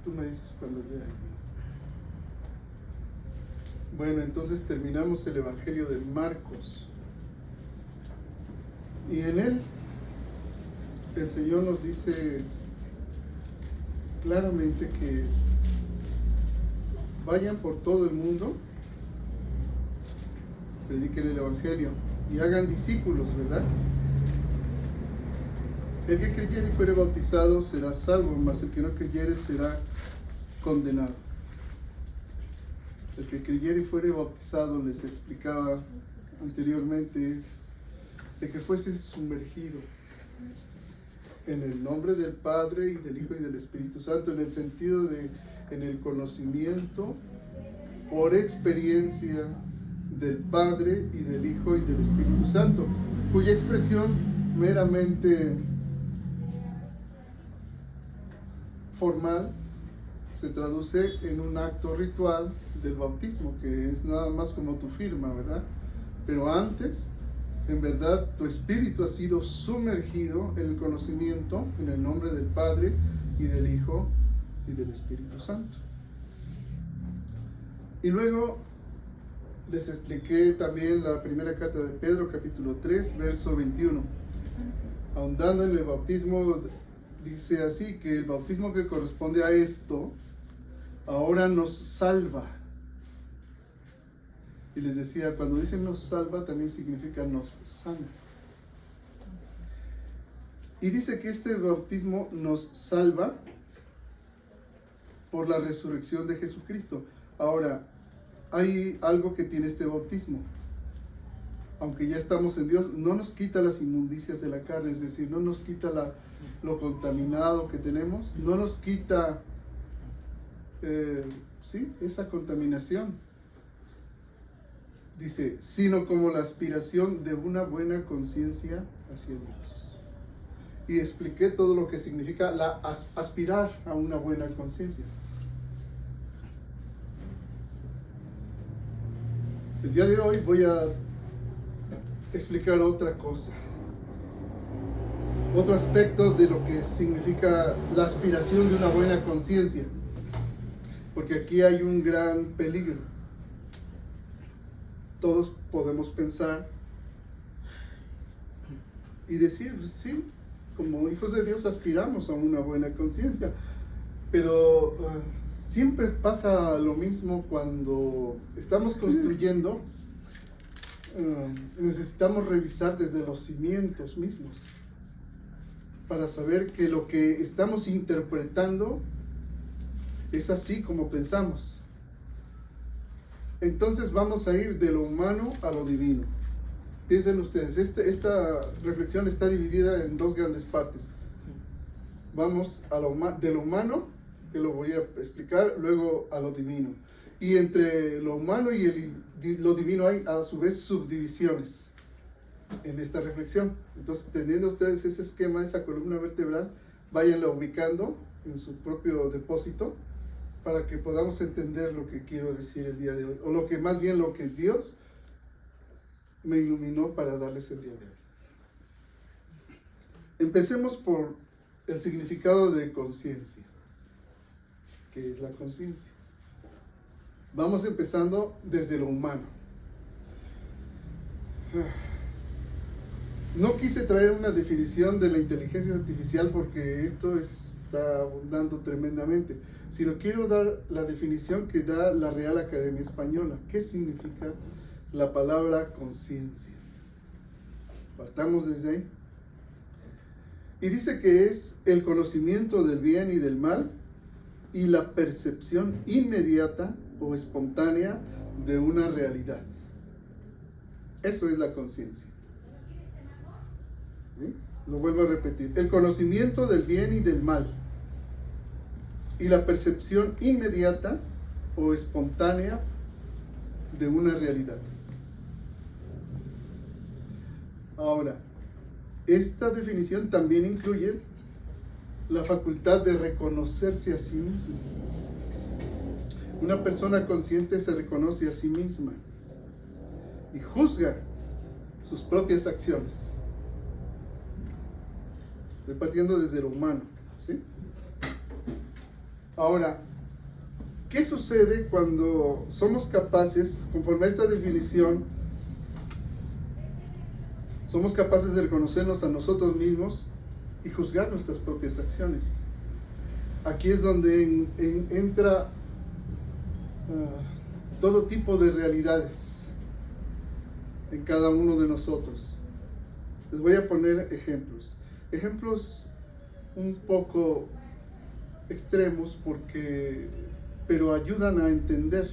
Tú me dices cuando lea. Bueno, entonces terminamos el Evangelio de Marcos. Y en él el Señor nos dice claramente que vayan por todo el mundo, prediquen el Evangelio y hagan discípulos, ¿verdad? El que creyere y fuere bautizado será salvo, mas el que no creyere será condenado. El que creyere y fuere bautizado, les explicaba anteriormente, es de que fuese sumergido en el nombre del Padre y del Hijo y del Espíritu Santo, en el sentido de, en el conocimiento por experiencia del Padre y del Hijo y del Espíritu Santo, cuya expresión meramente formal se traduce en un acto ritual del bautismo, que es nada más como tu firma, ¿verdad? Pero antes, en verdad, tu espíritu ha sido sumergido en el conocimiento, en el nombre del Padre y del Hijo y del Espíritu Santo. Y luego les expliqué también la primera carta de Pedro, capítulo 3, verso 21. Ahondando en el bautismo, dice así, que el bautismo que corresponde a esto, ahora nos salva. Y les decía, cuando dicen nos salva, también significa nos sana. Y dice que este bautismo nos salva por la resurrección de Jesucristo. Ahora, hay algo que tiene este bautismo. Aunque ya estamos en Dios, no nos quita las inmundicias de la carne, es decir, no nos quita lo contaminado que tenemos, no nos quita esa contaminación. Dice, sino como la aspiración de una buena conciencia hacia Dios. Y expliqué todo lo que significa aspirar a una buena conciencia. El día de hoy voy a explicar otra cosa, otro aspecto de lo que significa la aspiración de una buena conciencia, porque aquí hay un gran peligro. Todos podemos pensar y decir, sí, como hijos de Dios aspiramos a una buena conciencia, pero siempre pasa lo mismo cuando estamos construyendo. Necesitamos revisar desde los cimientos mismos para saber que lo que estamos interpretando es así como pensamos. Entonces vamos a ir de lo humano a lo divino. Piensen ustedes, esta reflexión está dividida en dos grandes partes. Vamos de lo humano, que lo voy a explicar, luego a lo divino. Y entre lo humano y lo divino hay a su vez subdivisiones en esta reflexión. Entonces, teniendo ustedes ese esquema, esa columna vertebral, váyanla ubicando en su propio depósito para que podamos entender lo que quiero decir el día de hoy, o lo que Dios me iluminó para darles el día de hoy. Empecemos por el significado de conciencia. ¿Qué es la conciencia? Vamos empezando desde lo humano. No quise traer una definición de la inteligencia artificial porque esto está abundando tremendamente, sino quiero dar la definición que da la Real Academia Española. ¿Qué significa la palabra conciencia? Partamos desde ahí. Y dice que es el conocimiento del bien y del mal y la percepción inmediata o espontánea de una realidad. Eso es la conciencia. ¿Sí? Lo vuelvo a repetir. El conocimiento del bien y del mal y la percepción inmediata o espontánea de una realidad. Ahora, esta definición también incluye la facultad de reconocerse a sí mismo. Una persona consciente se reconoce a sí misma y juzga sus propias acciones. Estoy partiendo desde lo humano, ¿sí? Ahora, ¿qué sucede cuando somos capaces, conforme a esta definición, somos capaces de reconocernos a nosotros mismos y juzgar nuestras propias acciones? Aquí es donde entra todo tipo de realidades en cada uno de nosotros. Les voy a poner ejemplos un poco extremos pero ayudan a entender.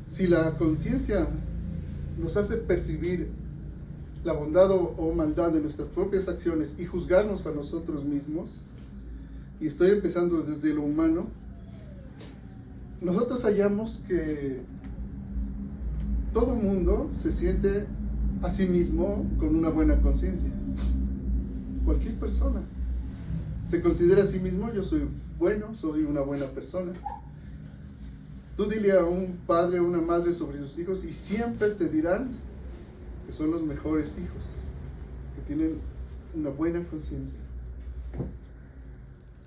Si la conciencia nos hace percibir la bondad o maldad de nuestras propias acciones y juzgarnos a nosotros mismos, y estoy empezando desde lo humano, nosotros hallamos que todo mundo se siente a sí mismo con una buena conciencia. Cualquier persona se considera a sí mismo: yo soy bueno, soy una buena persona. Tú dile a un padre o una madre sobre sus hijos y siempre te dirán que son los mejores hijos, que tienen una buena conciencia.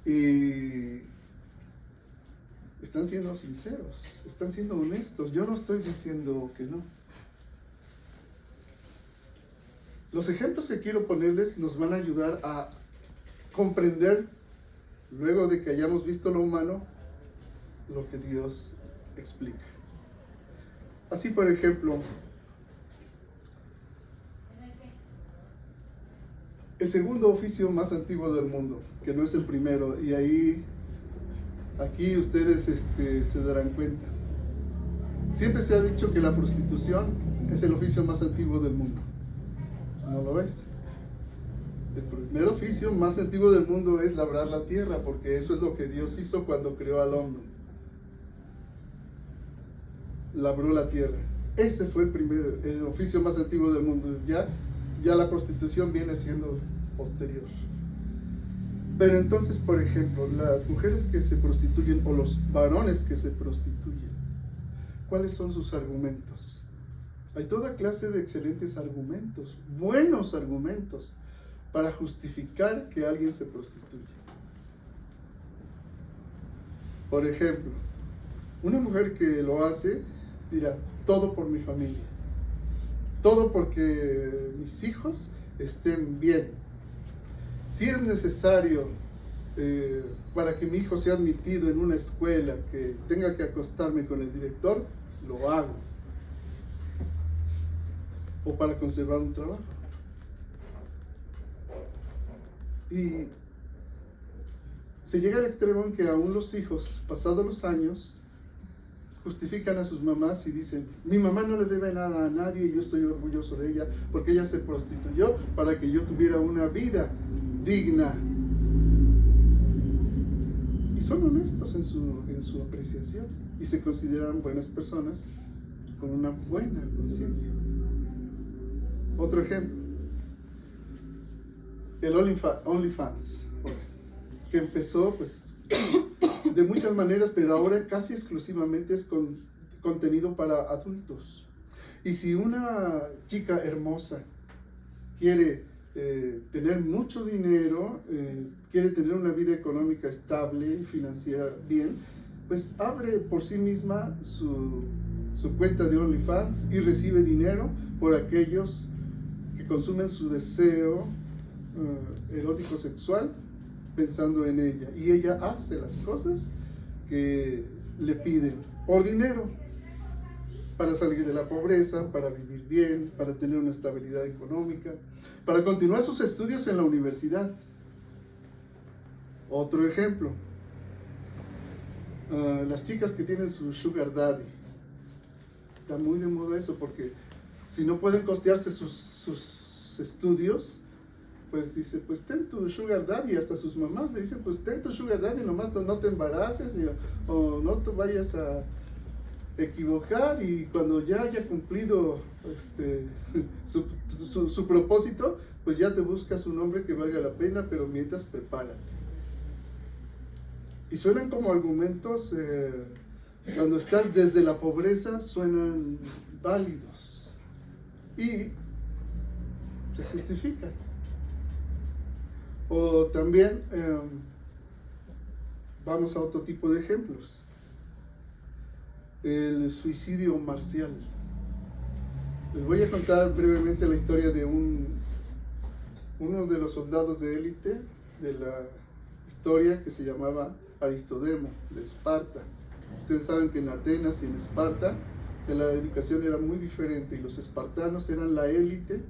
Y están siendo sinceros, están siendo honestos. Yo no estoy diciendo que no. Los ejemplos que quiero ponerles nos van a ayudar a comprender, luego de que hayamos visto lo humano, lo que Dios explica. Así, por ejemplo, el segundo oficio más antiguo del mundo, que no es el primero, y aquí ustedes se darán cuenta. Siempre se ha dicho que la prostitución es el oficio más antiguo del mundo. No lo es. El primer oficio más antiguo del mundo es labrar la tierra, porque eso es lo que Dios hizo cuando creó al hombre. Labró la tierra. Ese fue el oficio más antiguo del mundo. Ya la prostitución viene siendo posterior. Pero entonces, por ejemplo, las mujeres que se prostituyen o los varones que se prostituyen, ¿cuáles son sus argumentos? Hay toda clase de excelentes argumentos, buenos argumentos, para justificar que alguien se prostituye. Por ejemplo, una mujer que lo hace dirá: todo por mi familia, todo porque mis hijos estén bien. Si es necesario para que mi hijo sea admitido en una escuela que tenga que acostarme con el director, lo hago. O para conservar un trabajo. Y se llega al extremo en que aún los hijos, pasados los años, justifican a sus mamás y dicen: mi mamá no le debe nada a nadie y yo estoy orgulloso de ella porque ella se prostituyó para que yo tuviera una vida digna. Y son honestos en su apreciación y se consideran buenas personas con una buena conciencia. Otro ejemplo, el OnlyFans, que empezó pues de muchas maneras, pero ahora casi exclusivamente es contenido para adultos. Y si una chica hermosa quiere tener mucho dinero, quiere tener una vida económica estable, financiera bien, pues abre por sí misma su cuenta de OnlyFans y recibe dinero por aquellos que consumen su deseo erótico sexual pensando en ella, y ella hace las cosas que le piden por dinero, para salir de la pobreza, para vivir bien, para tener una estabilidad económica, para continuar sus estudios en la universidad. Otro ejemplo, las chicas que tienen su sugar daddy. Está muy de moda eso, porque si no pueden costearse sus estudios, pues dice: pues ten tu sugar daddy. Hasta sus mamás le dicen: pues ten tu sugar daddy, nomás no te embaraces o no te vayas a equivocar, y cuando ya haya cumplido su propósito, pues ya te buscas un hombre que valga la pena, pero mientras prepárate. Y suenan como argumentos, cuando estás desde la pobreza, suenan válidos y se justifican. O también Vamos a otro tipo de ejemplos. El suicidio marcial. Les voy a contar brevemente la historia de uno de los soldados de élite de la historia, que se llamaba Aristodemo, de Esparta. Ustedes saben que en Atenas y en Esparta la educación era muy diferente, y los espartanos eran la élite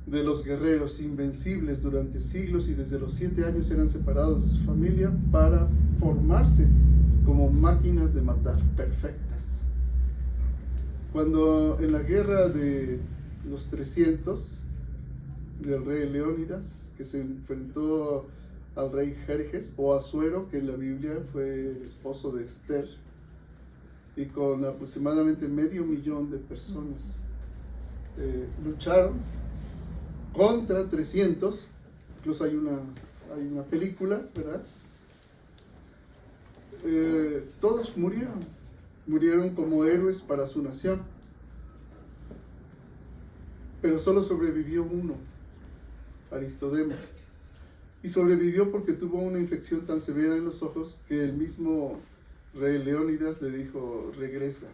de los guerreros invencibles durante siglos, y desde los 7 años eran separados de su familia para formarse como máquinas de matar perfectas. Cuando en la guerra de los 300 del rey Leónidas, que se enfrentó al rey Jerjes o Asuero, que en la Biblia fue el esposo de Esther, y con aproximadamente 500,000 de personas lucharon contra 300, incluso hay una película, ¿verdad? Todos murieron como héroes para su nación, pero solo sobrevivió uno, Aristodemo, y sobrevivió porque tuvo una infección tan severa en los ojos que el mismo rey Leónidas le dijo: regresa.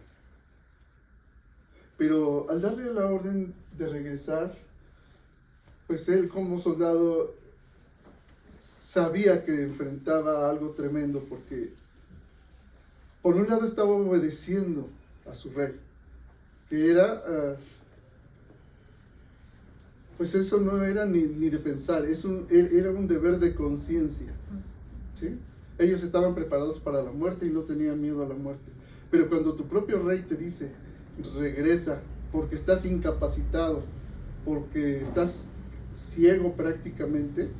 Pero al darle la orden de regresar, pues él como soldado sabía que enfrentaba algo tremendo, porque por un lado estaba obedeciendo a su rey, que era, pues eso no era ni de pensar, era un deber de conciencia, ¿sí? Ellos estaban preparados para la muerte y no tenían miedo a la muerte. Pero cuando tu propio rey te dice: regresa, porque estás incapacitado, porque estás ciego prácticamente.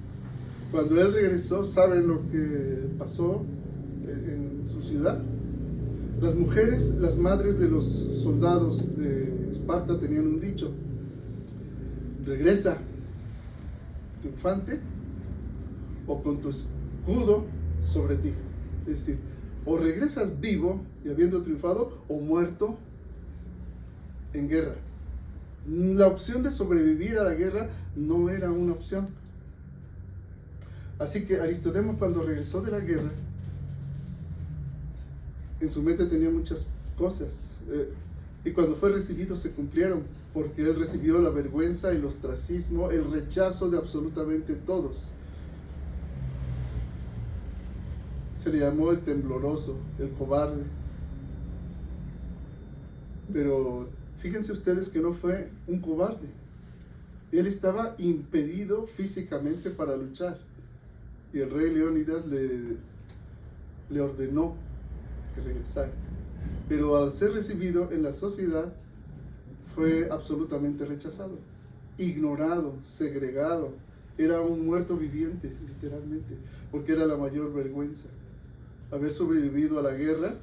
Cuando él regresó, ¿saben lo que pasó en su ciudad? Las mujeres, las madres de los soldados de Esparta tenían un dicho: regresa triunfante o con tu escudo sobre ti. Es decir, o regresas vivo y habiendo triunfado, o muerto en guerra. La opción de sobrevivir a la guerra no era una opción. Así que Aristodemo, cuando regresó de la guerra, en su mente tenía muchas cosas, y cuando fue recibido se cumplieron, porque él recibió la vergüenza, el ostracismo, el rechazo de absolutamente todos. Se le llamó el tembloroso, el cobarde. Pero fíjense ustedes que no fue un cobarde. Él estaba impedido físicamente para luchar, y el rey Leónidas le ordenó que regresara. Pero al ser recibido en la sociedad, fue absolutamente rechazado, ignorado, segregado. Era un muerto viviente, literalmente, porque era la mayor vergüenza haber sobrevivido a la guerra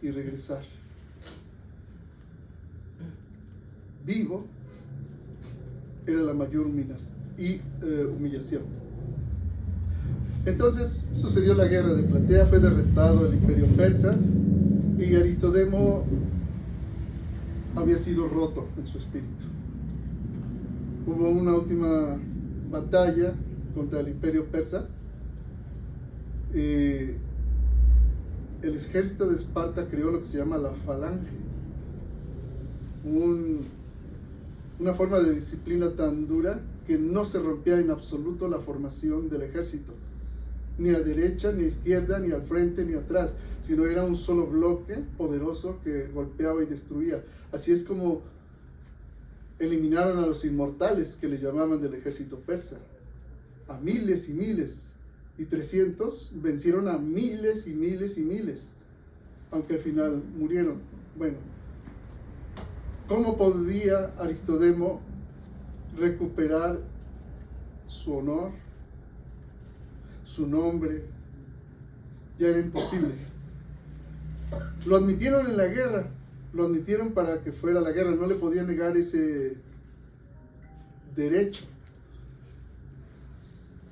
y regresar vivo. Era la mayor humillación. Entonces sucedió la guerra de Platea, fue derrotado el imperio persa, y Aristodemo había sido roto en su espíritu. Hubo una última batalla contra el imperio persa. El ejército de Esparta creó lo que se llama la falange, una forma de disciplina tan dura que no se rompía en absoluto la formación del ejército, ni a derecha, ni a izquierda, ni al frente, ni atrás, sino era un solo bloque poderoso que golpeaba y destruía. Así es como eliminaron a los inmortales, que le llamaban, del ejército persa, a miles y miles, y 300 vencieron a miles y miles y miles, aunque al final murieron. Bueno, ¿cómo podía Aristodemo recuperar su honor, su nombre? Ya era imposible. Lo admitieron en la guerra, lo admitieron para que fuera a la guerra, no le podían negar ese derecho.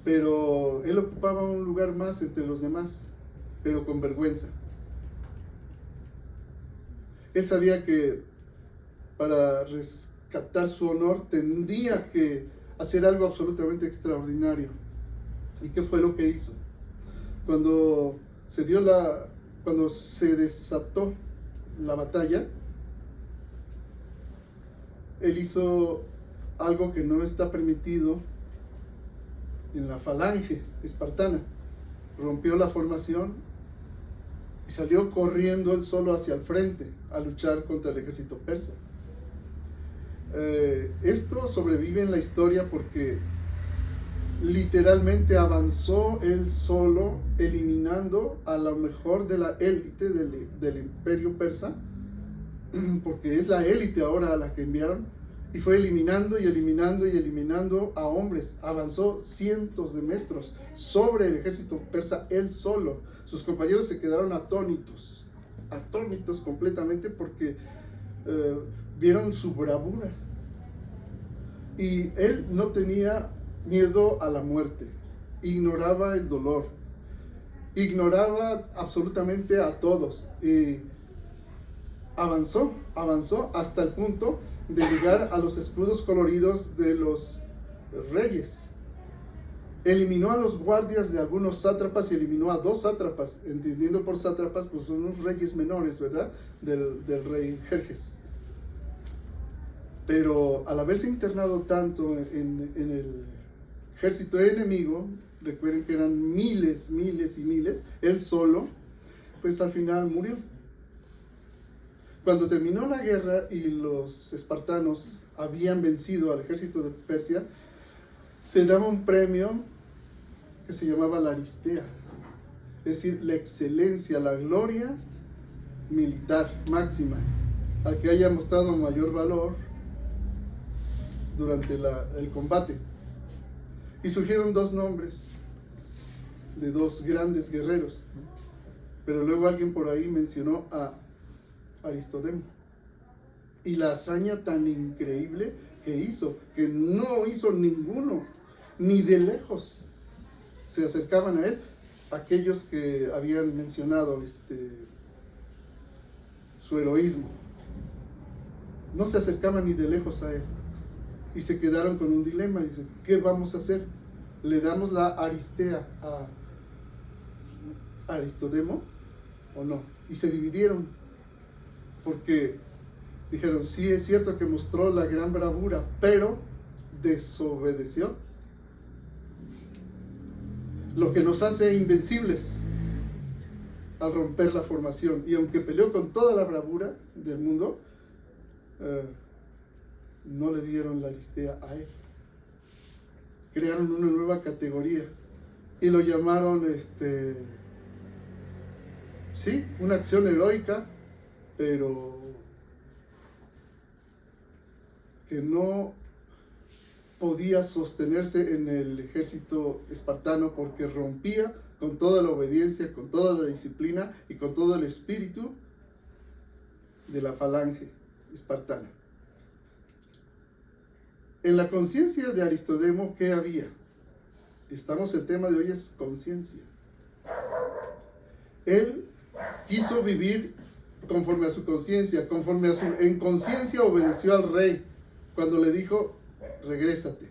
Pero él ocupaba un lugar más entre los demás, pero con vergüenza. Él sabía que para rescatar su honor tendría que hacer algo absolutamente extraordinario. ¿Y qué fue lo que hizo? Cuando cuando se desató la batalla, él hizo algo que no está permitido en la falange espartana. Rompió la formación y salió corriendo él solo hacia el frente a luchar contra el ejército persa. Esto sobrevive en la historia porque literalmente avanzó él solo, eliminando a lo mejor de la élite del imperio persa, porque es la élite ahora a la que enviaron, y fue eliminando y eliminando y eliminando a hombres. Avanzó cientos de metros sobre el ejército persa él solo. Sus compañeros se quedaron atónitos completamente, porque vieron su bravura. Y él no tenía miedo a la muerte, ignoraba el dolor, ignoraba absolutamente a todos, y avanzó hasta el punto de llegar a los escudos coloridos de los reyes. Eliminó a los guardias de algunos sátrapas y eliminó a 2 sátrapas, entendiendo por sátrapas, pues son unos reyes menores, ¿verdad? Del rey Jerjes. Pero al haberse internado tanto en el ejército enemigo, recuerden que eran miles y miles, él solo, pues al final murió. Cuando terminó la guerra y los espartanos habían vencido al ejército de Persia, se daba un premio que se llamaba la aristea, es decir, la excelencia, la gloria militar máxima, al que haya mostrado mayor valor durante el combate. Y surgieron 2 nombres de 2 grandes guerreros, pero luego alguien por ahí mencionó a Aristodemo y la hazaña tan increíble que hizo, que no hizo ninguno, ni de lejos se acercaban a él aquellos que habían mencionado su heroísmo. No se acercaban ni de lejos a él, y se quedaron con un dilema. Dicen, ¿qué vamos a hacer? ¿Le damos la aristea a Aristodemo o no? Y se dividieron, porque dijeron, sí, es cierto que mostró la gran bravura, pero desobedeció, lo que nos hace invencibles al romper la formación. Y aunque peleó con toda la bravura del mundo, no le dieron la aristea a él. Crearon una nueva categoría y lo llamaron, sí, una acción heroica, pero que no podía sostenerse en el ejército espartano, porque rompía con toda la obediencia, con toda la disciplina y con todo el espíritu de la falange espartana. En la conciencia de Aristodemo, ¿qué había? El tema de hoy es conciencia. Él quiso vivir conforme a su conciencia, en conciencia obedeció al rey cuando le dijo, regrésate.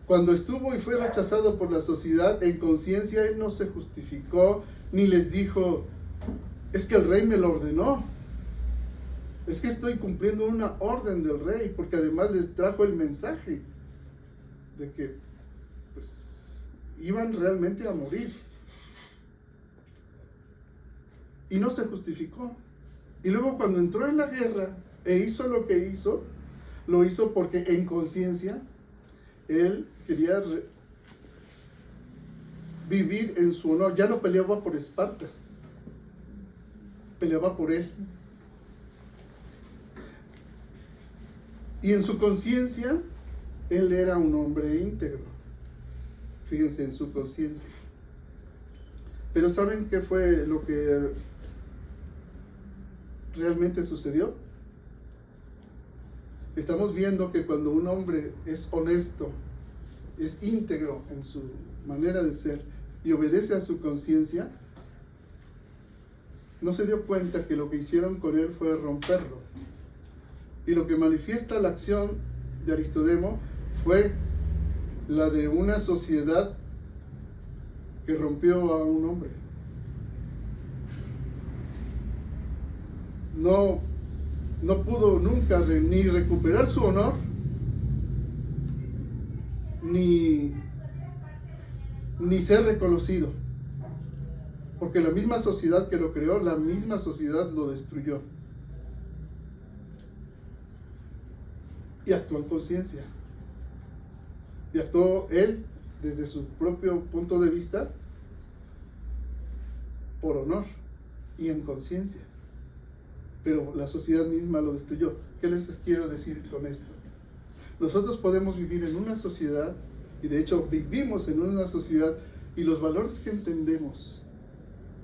Cuando estuvo y fue rechazado por la sociedad, en conciencia él no se justificó, ni les dijo, es que el rey me lo ordenó, es que estoy cumpliendo una orden del rey, porque además les trajo el mensaje de que pues iban realmente a morir. Y no se justificó. Y luego cuando entró en la guerra e hizo lo que hizo, lo hizo porque en conciencia él quería vivir en su honor. Ya no peleaba por Esparta, peleaba por él. Y en su conciencia, él era un hombre íntegro. Fíjense, en su conciencia. Pero ¿saben qué fue lo que realmente sucedió? Estamos viendo que cuando un hombre es honesto, es íntegro en su manera de ser y obedece a su conciencia, no se dio cuenta que lo que hicieron con él fue romperlo. Y lo que manifiesta la acción de Aristodemo fue la de una sociedad que rompió a un hombre. No pudo nunca ni recuperar su honor, ni ser reconocido, porque la misma sociedad que lo creó, la misma sociedad lo destruyó. Y actuó en conciencia. Y actuó él desde su propio punto de vista por honor y en conciencia. Pero la sociedad misma lo destruyó. ¿Qué les quiero decir con esto? Nosotros podemos vivir en una sociedad, y de hecho vivimos en una sociedad, y los valores que entendemos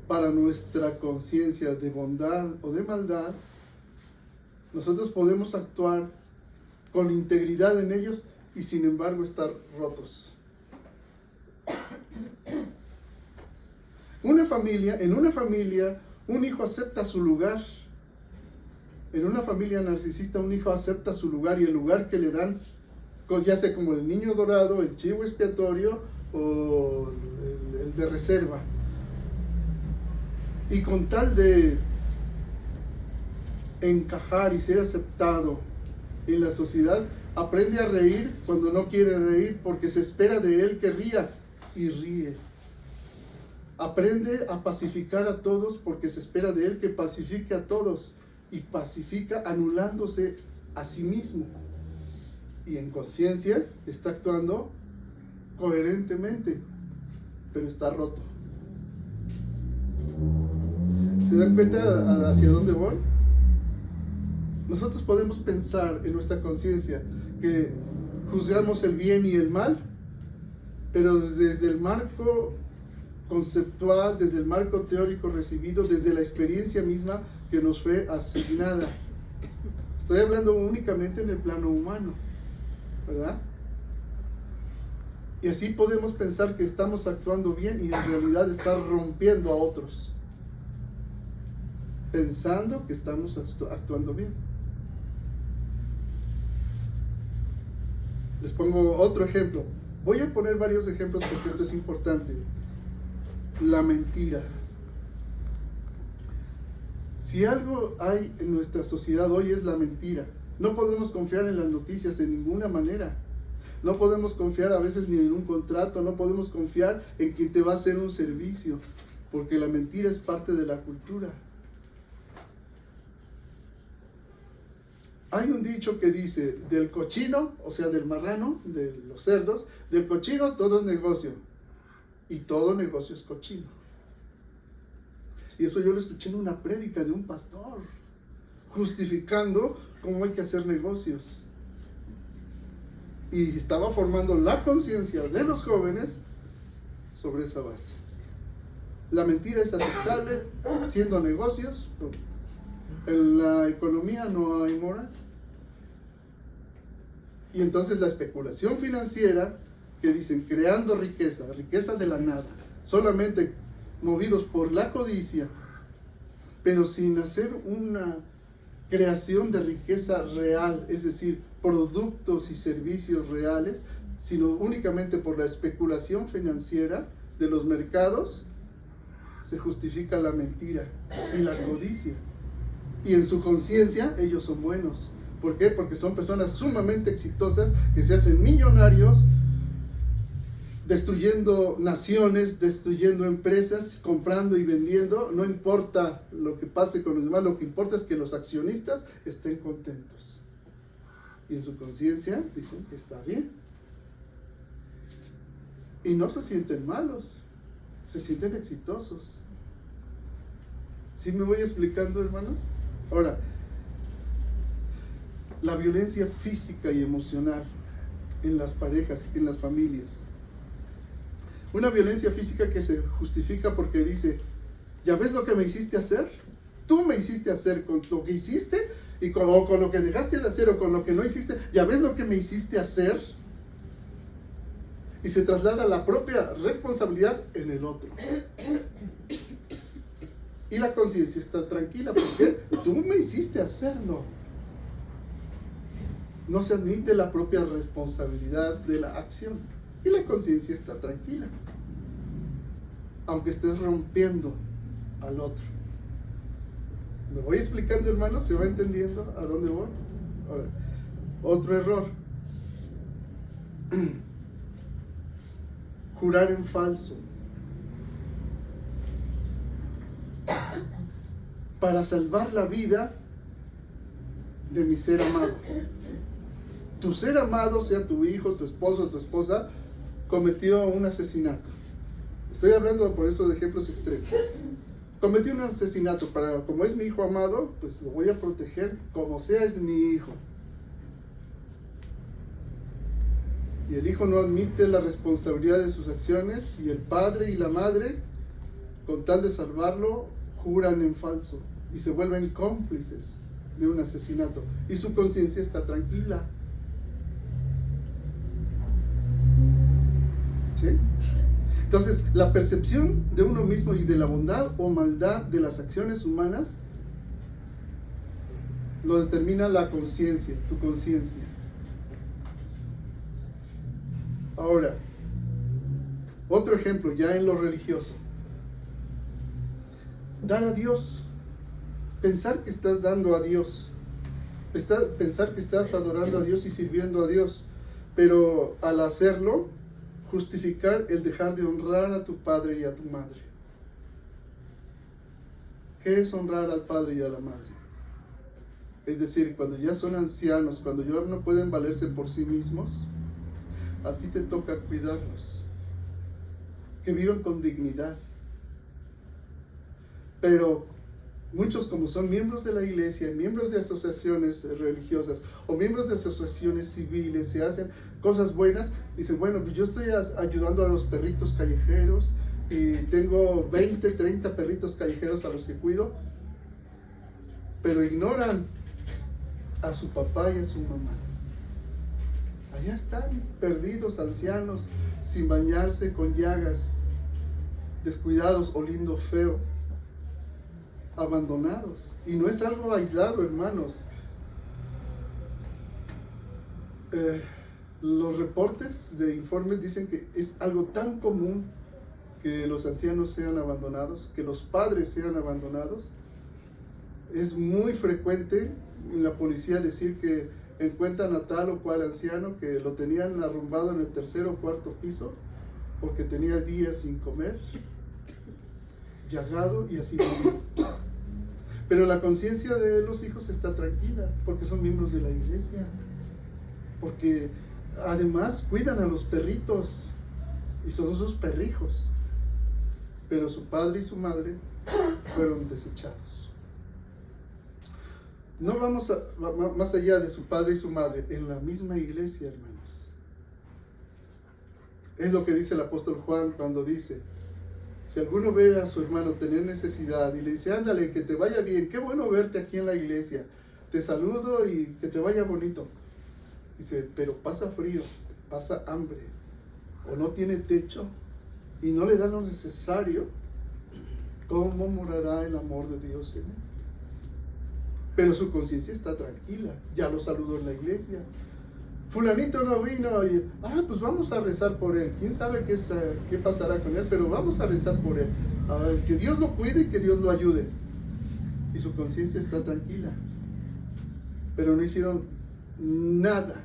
para nuestra conciencia de bondad o de maldad, nosotros podemos actuar con integridad en ellos y sin embargo estar rotos. En una familia, un hijo acepta su lugar. En una familia narcisista, un hijo acepta su lugar, y el lugar que le dan, ya sea como el niño dorado, el chivo expiatorio o el de reserva. Y con tal de encajar y ser aceptado en la sociedad, aprende a reír cuando no quiere reír, porque se espera de él que ría, y ríe. Aprende a pacificar a todos porque se espera de él que pacifique a todos, y pacifica anulándose a sí mismo. Y en conciencia está actuando coherentemente, pero está roto. ¿Se dan cuenta hacia dónde voy? Nosotros podemos pensar en nuestra conciencia que juzgamos el bien y el mal, pero desde el marco conceptual, desde el marco teórico recibido, desde la experiencia misma que nos fue asignada. Estoy hablando únicamente en el plano humano, ¿verdad? Y así podemos pensar que estamos actuando bien y en realidad estar rompiendo a otros, pensando que estamos actuando bien. Les pongo otro ejemplo. Voy a poner varios ejemplos porque esto es importante. La mentira. Si algo hay en nuestra sociedad hoy es la mentira. No podemos confiar en las noticias de ninguna manera. No podemos confiar a veces ni en un contrato, no podemos confiar en quien te va a hacer un servicio, porque la mentira es parte de la cultura. Hay un dicho que dice, del cochino, o sea, del marrano, de los cerdos, del cochino todo es negocio, y todo negocio es cochino. Y eso yo lo escuché en una prédica de un pastor, justificando cómo hay que hacer negocios. Y estaba formando la conciencia de los jóvenes sobre esa base. La mentira es aceptable siendo negocios. En la economía no hay moral. Y entonces la especulación financiera, que dicen creando riqueza de la nada, solamente movidos por la codicia, pero sin hacer una creación de riqueza real, es decir, productos y servicios reales, sino únicamente por la especulación financiera de los mercados, se justifica la mentira y la codicia. Y en su conciencia ellos son buenos. ¿Por qué? Porque son personas sumamente exitosas que se hacen millonarios, destruyendo naciones, destruyendo empresas, comprando y vendiendo. No importa lo que pase con los demás, lo que importa es que los accionistas estén contentos. Y en su conciencia dicen que está bien. Y no se sienten malos, se sienten exitosos. ¿Sí me voy explicando, hermanos? Ahora, la violencia física y emocional en las parejas, en las familias. Una violencia física que se justifica porque dice, ¿ya ves lo que me hiciste hacer? Tú me hiciste hacer con lo que hiciste y con lo que dejaste de hacer o con lo que no hiciste. ¿Ya ves lo que me hiciste hacer? Y se traslada la propia responsabilidad en el otro. Y la conciencia está tranquila porque tú me hiciste hacerlo. No se admite la propia responsabilidad de la acción. Y la conciencia está tranquila. aunque estés rompiendo al otro. ¿Me voy explicando, hermano? ¿Se va entendiendo a dónde voy? Ahora, otro error. Jurar en falso. Para salvar la vida de mi ser amado. Tu ser amado, sea tu hijo, tu esposo, tu esposa, cometió un asesinato. Estoy hablando por eso de ejemplos extremos. Cometió un asesinato, como es mi hijo amado, pues lo voy a proteger, como sea es mi hijo. Y el hijo no admite la responsabilidad de sus acciones, y el padre y la madre, con tal de salvarlo, juran en falso y se vuelven cómplices de un asesinato, y su conciencia está tranquila. ¿Sí? Entonces, la percepción de uno mismo y de la bondad o maldad de las acciones humanas lo determina la conciencia, tu conciencia. Ahora, otro ejemplo ya en lo religioso. Dar a Dios. Pensar que estás dando a Dios. Pensar que estás adorando a Dios y sirviendo a Dios. Pero al hacerlo, justificar el dejar de honrar a tu padre y a tu madre. ¿Qué es honrar al padre y a la madre? Es decir, cuando ya son ancianos, cuando ya no pueden valerse por sí mismos, a ti te toca cuidarlos, que vivan con dignidad. Pero muchos, como son miembros de la iglesia, miembros de asociaciones religiosas o miembros de asociaciones civiles, se hacen cosas buenas, dicen, bueno, pues yo estoy ayudando a los perritos callejeros y tengo 20, 30 perritos callejeros a los que cuido, pero ignoran a su papá y a su mamá. Allá están, perdidos, ancianos, sin bañarse, con llagas, descuidados, oliendo feo, abandonados. Y no es algo aislado, hermanos. Los reportes de informes dicen que es algo tan común que los ancianos sean abandonados, que los padres sean abandonados. Es muy frecuente en la policía decir que encuentran a tal o cual anciano que lo tenían arrumbado en el tercer o cuarto piso porque tenía días sin comer, llagado y así murió. Pero la conciencia de los hijos está tranquila porque son miembros de la iglesia, porque además cuidan a los perritos y son sus perrijos, pero su padre y su madre fueron desechados. No vamos más allá de su padre y su madre, en la misma iglesia, hermanos. Es lo que dice el apóstol Juan cuando dice, si alguno ve a su hermano tener necesidad y le dice, ándale, que te vaya bien, qué bueno verte aquí en la iglesia, te saludo y que te vaya bonito. Dice, pero pasa frío, pasa hambre, o no tiene techo y no le da lo necesario, ¿cómo morará el amor de Dios en él? Pero su conciencia está tranquila, ya lo saludó en la iglesia. Fulanito no vino y, pues vamos a rezar por él. Quién sabe qué pasará con él, pero vamos a rezar por él. A ver, que Dios lo cuide y que Dios lo ayude. Y su conciencia está tranquila. Pero no hicieron nada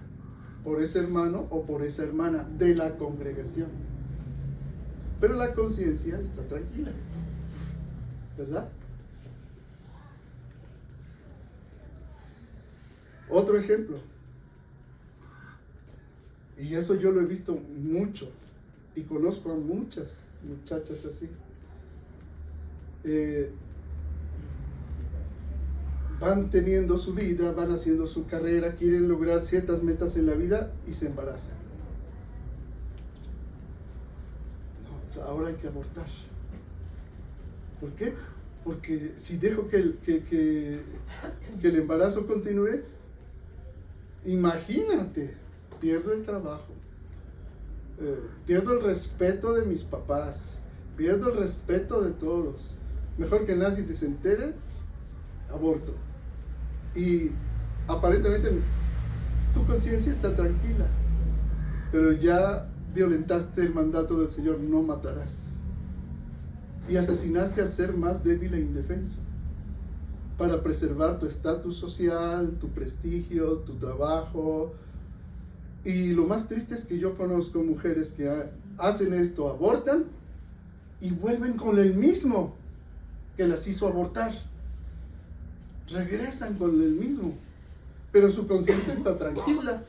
por ese hermano o por esa hermana de la congregación. Pero la conciencia está tranquila, ¿verdad? Otro ejemplo, y eso yo lo he visto mucho, y conozco a muchas muchachas así. Van teniendo su vida, van haciendo su carrera, quieren lograr ciertas metas en la vida y se embarazan. No, ahora hay que abortar. ¿Por qué? Porque si dejo que el embarazo continúe, imagínate, pierdo el trabajo, pierdo el respeto de mis papás, pierdo el respeto de todos. Mejor que nadie se entere, aborto. Y aparentemente tu conciencia está tranquila, pero ya violentaste el mandato del Señor, no matarás. y asesinaste al ser más débil e indefenso para preservar tu estatus social, tu prestigio, tu trabajo. Y lo más triste es que yo conozco mujeres que hacen esto, abortan y vuelven con el mismo que las hizo abortar. Regresan con el mismo, pero su conciencia está tranquila.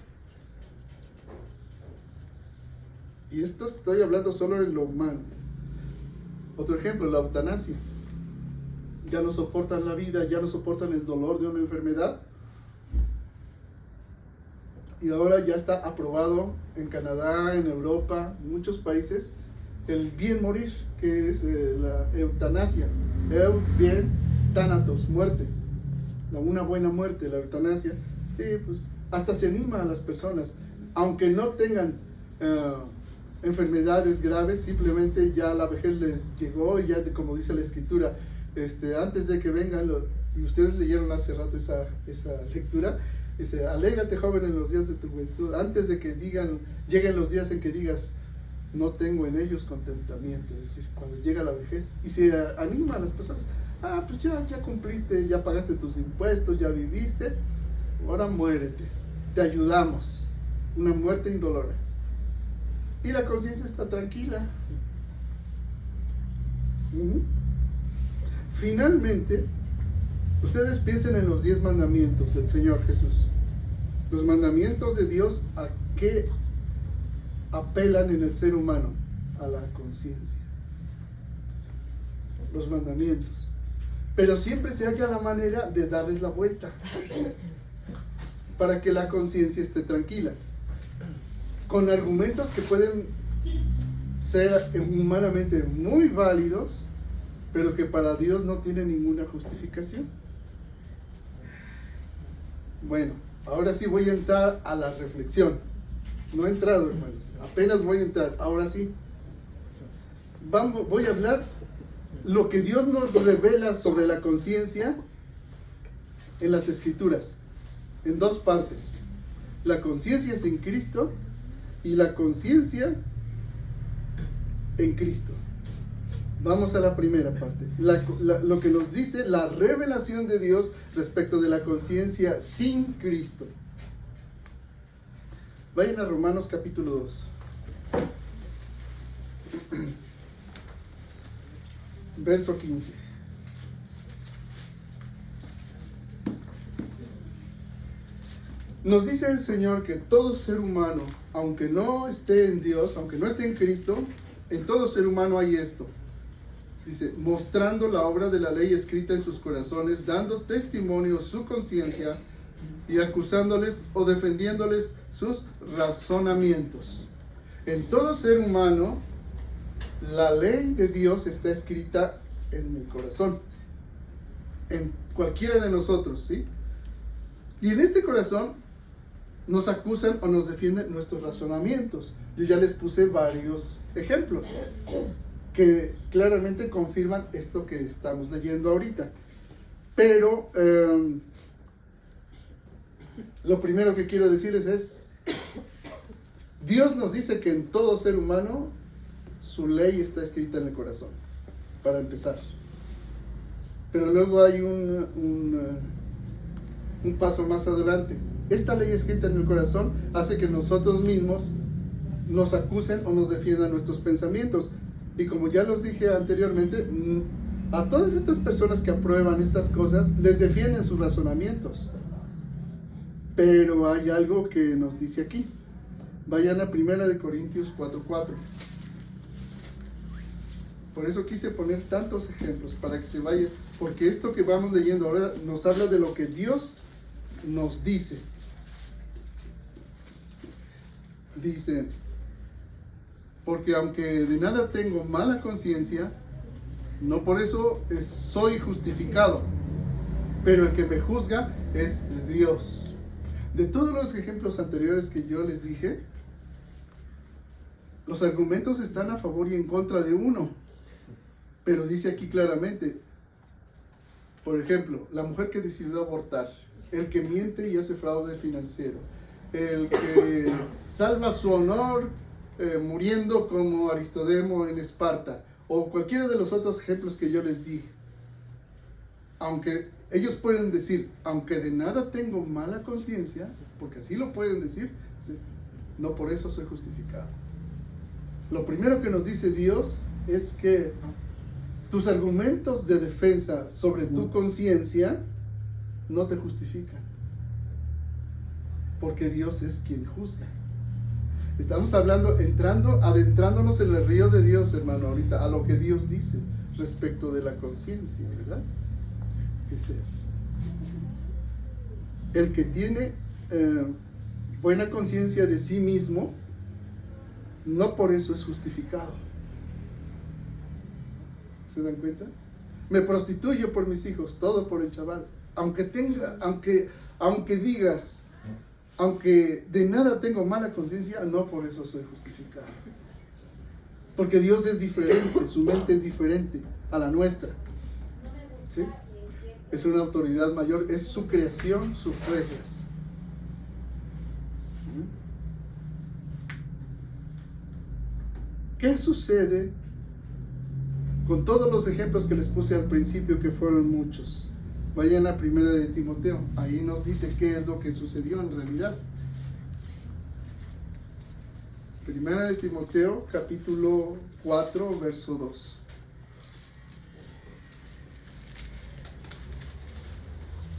Y esto estoy hablando solo en lo humano. Otro ejemplo, la eutanasia. Ya no soportan la vida, ya no soportan el dolor de una enfermedad. Y ahora ya está aprobado en Canadá, en Europa, en muchos países, el bien morir, que es la eutanasia. Bien, thanatos, muerte. Una buena muerte, la eutanasia. Pues hasta se anima a las personas, aunque no tengan enfermedades graves, simplemente ya la vejez les llegó y ya, como dice la escritura, antes de que vengan, y ustedes leyeron hace rato esa lectura, dice: alégrate, joven, en los días de tu juventud, antes de que lleguen los días en que digas, no tengo en ellos contentamiento. Es decir, cuando llega la vejez, y se anima a las personas: pues ya cumpliste, ya pagaste tus impuestos, ya viviste, ahora muérete, te ayudamos, una muerte indolora. Y la conciencia está tranquila. Finalmente, ustedes piensen en los 10 mandamientos del Señor Jesús. Los mandamientos de Dios, ¿a qué apelan en el ser humano? A la conciencia. Los mandamientos. Pero siempre se halla la manera de darles la vuelta para que la conciencia esté tranquila, con argumentos que pueden ser humanamente muy válidos, pero que para Dios no tienen ninguna justificación. Bueno, ahora sí voy a entrar a la reflexión. No he entrado, hermanos, apenas voy a entrar. Ahora sí, voy a hablar lo que Dios nos revela sobre la conciencia en las Escrituras, en dos partes: la conciencia es en Cristo y la conciencia en Cristo. Vamos a la primera parte, lo que nos dice la revelación de Dios respecto de la conciencia sin Cristo. Vayan a Romanos capítulo 2. Verso 15. Nos dice el Señor que todo ser humano, aunque no esté en Dios, aunque no esté en Cristo, en todo ser humano hay esto. Dice: mostrando la obra de la ley escrita en sus corazones, dando testimonio su conciencia y acusándoles o defendiéndoles sus razonamientos. En todo ser humano, la ley de Dios está escrita en el corazón, en cualquiera de nosotros, ¿sí? Y en este corazón nos acusan o nos defienden nuestros razonamientos. Yo ya les puse varios ejemplos que claramente confirman esto que estamos leyendo ahorita. Pero lo primero que quiero decirles es: Dios nos dice que en todo ser humano su ley está escrita en el corazón, para empezar. Pero luego hay un paso más adelante. Esta ley escrita en el corazón hace que nosotros mismos nos acusen o nos defiendan nuestros pensamientos. Y como ya los dije anteriormente, a todas estas personas que aprueban estas cosas, les defienden sus razonamientos. Pero hay algo que nos dice aquí. Vayan a 1 Corintios 4:4. Por eso quise poner tantos ejemplos, para que se vaya, porque esto que vamos leyendo ahora nos habla de lo que Dios nos dice. Dice: porque aunque de nada tengo mala conciencia, no por eso soy justificado, pero el que me juzga es Dios. De todos los ejemplos anteriores que yo les dije, los argumentos están a favor y en contra de uno. Pero dice aquí claramente, por ejemplo, la mujer que decidió abortar, el que miente y hace fraude financiero, el que salva su honor muriendo como Aristodemo en Esparta, o cualquiera de los otros ejemplos que yo les dije, aunque ellos pueden decir, aunque de nada tengo mala conciencia, porque así lo pueden decir, no por eso soy justificado. Lo primero que nos dice Dios es que tus argumentos de defensa sobre tu conciencia no te justifican, porque Dios es quien juzga. Estamos hablando, adentrándonos en el río de Dios, hermano, ahorita, a lo que Dios dice respecto de la conciencia, ¿verdad? Dice, el que tiene buena conciencia de sí mismo, no por eso es justificado. ¿Se dan cuenta? Me prostituyo por mis hijos, todo por el chaval. Aunque digas, aunque de nada tengo mala conciencia, no por eso soy justificado. Porque Dios es diferente, su mente es diferente a la nuestra. ¿Sí? Es una autoridad mayor, es su creación, sus reglas. ¿Qué sucede con todos los ejemplos que les puse al principio, que fueron muchos? Vayan a 1 de Timoteo, ahí nos dice qué es lo que sucedió en realidad. 1 de Timoteo, capítulo 4, verso 2.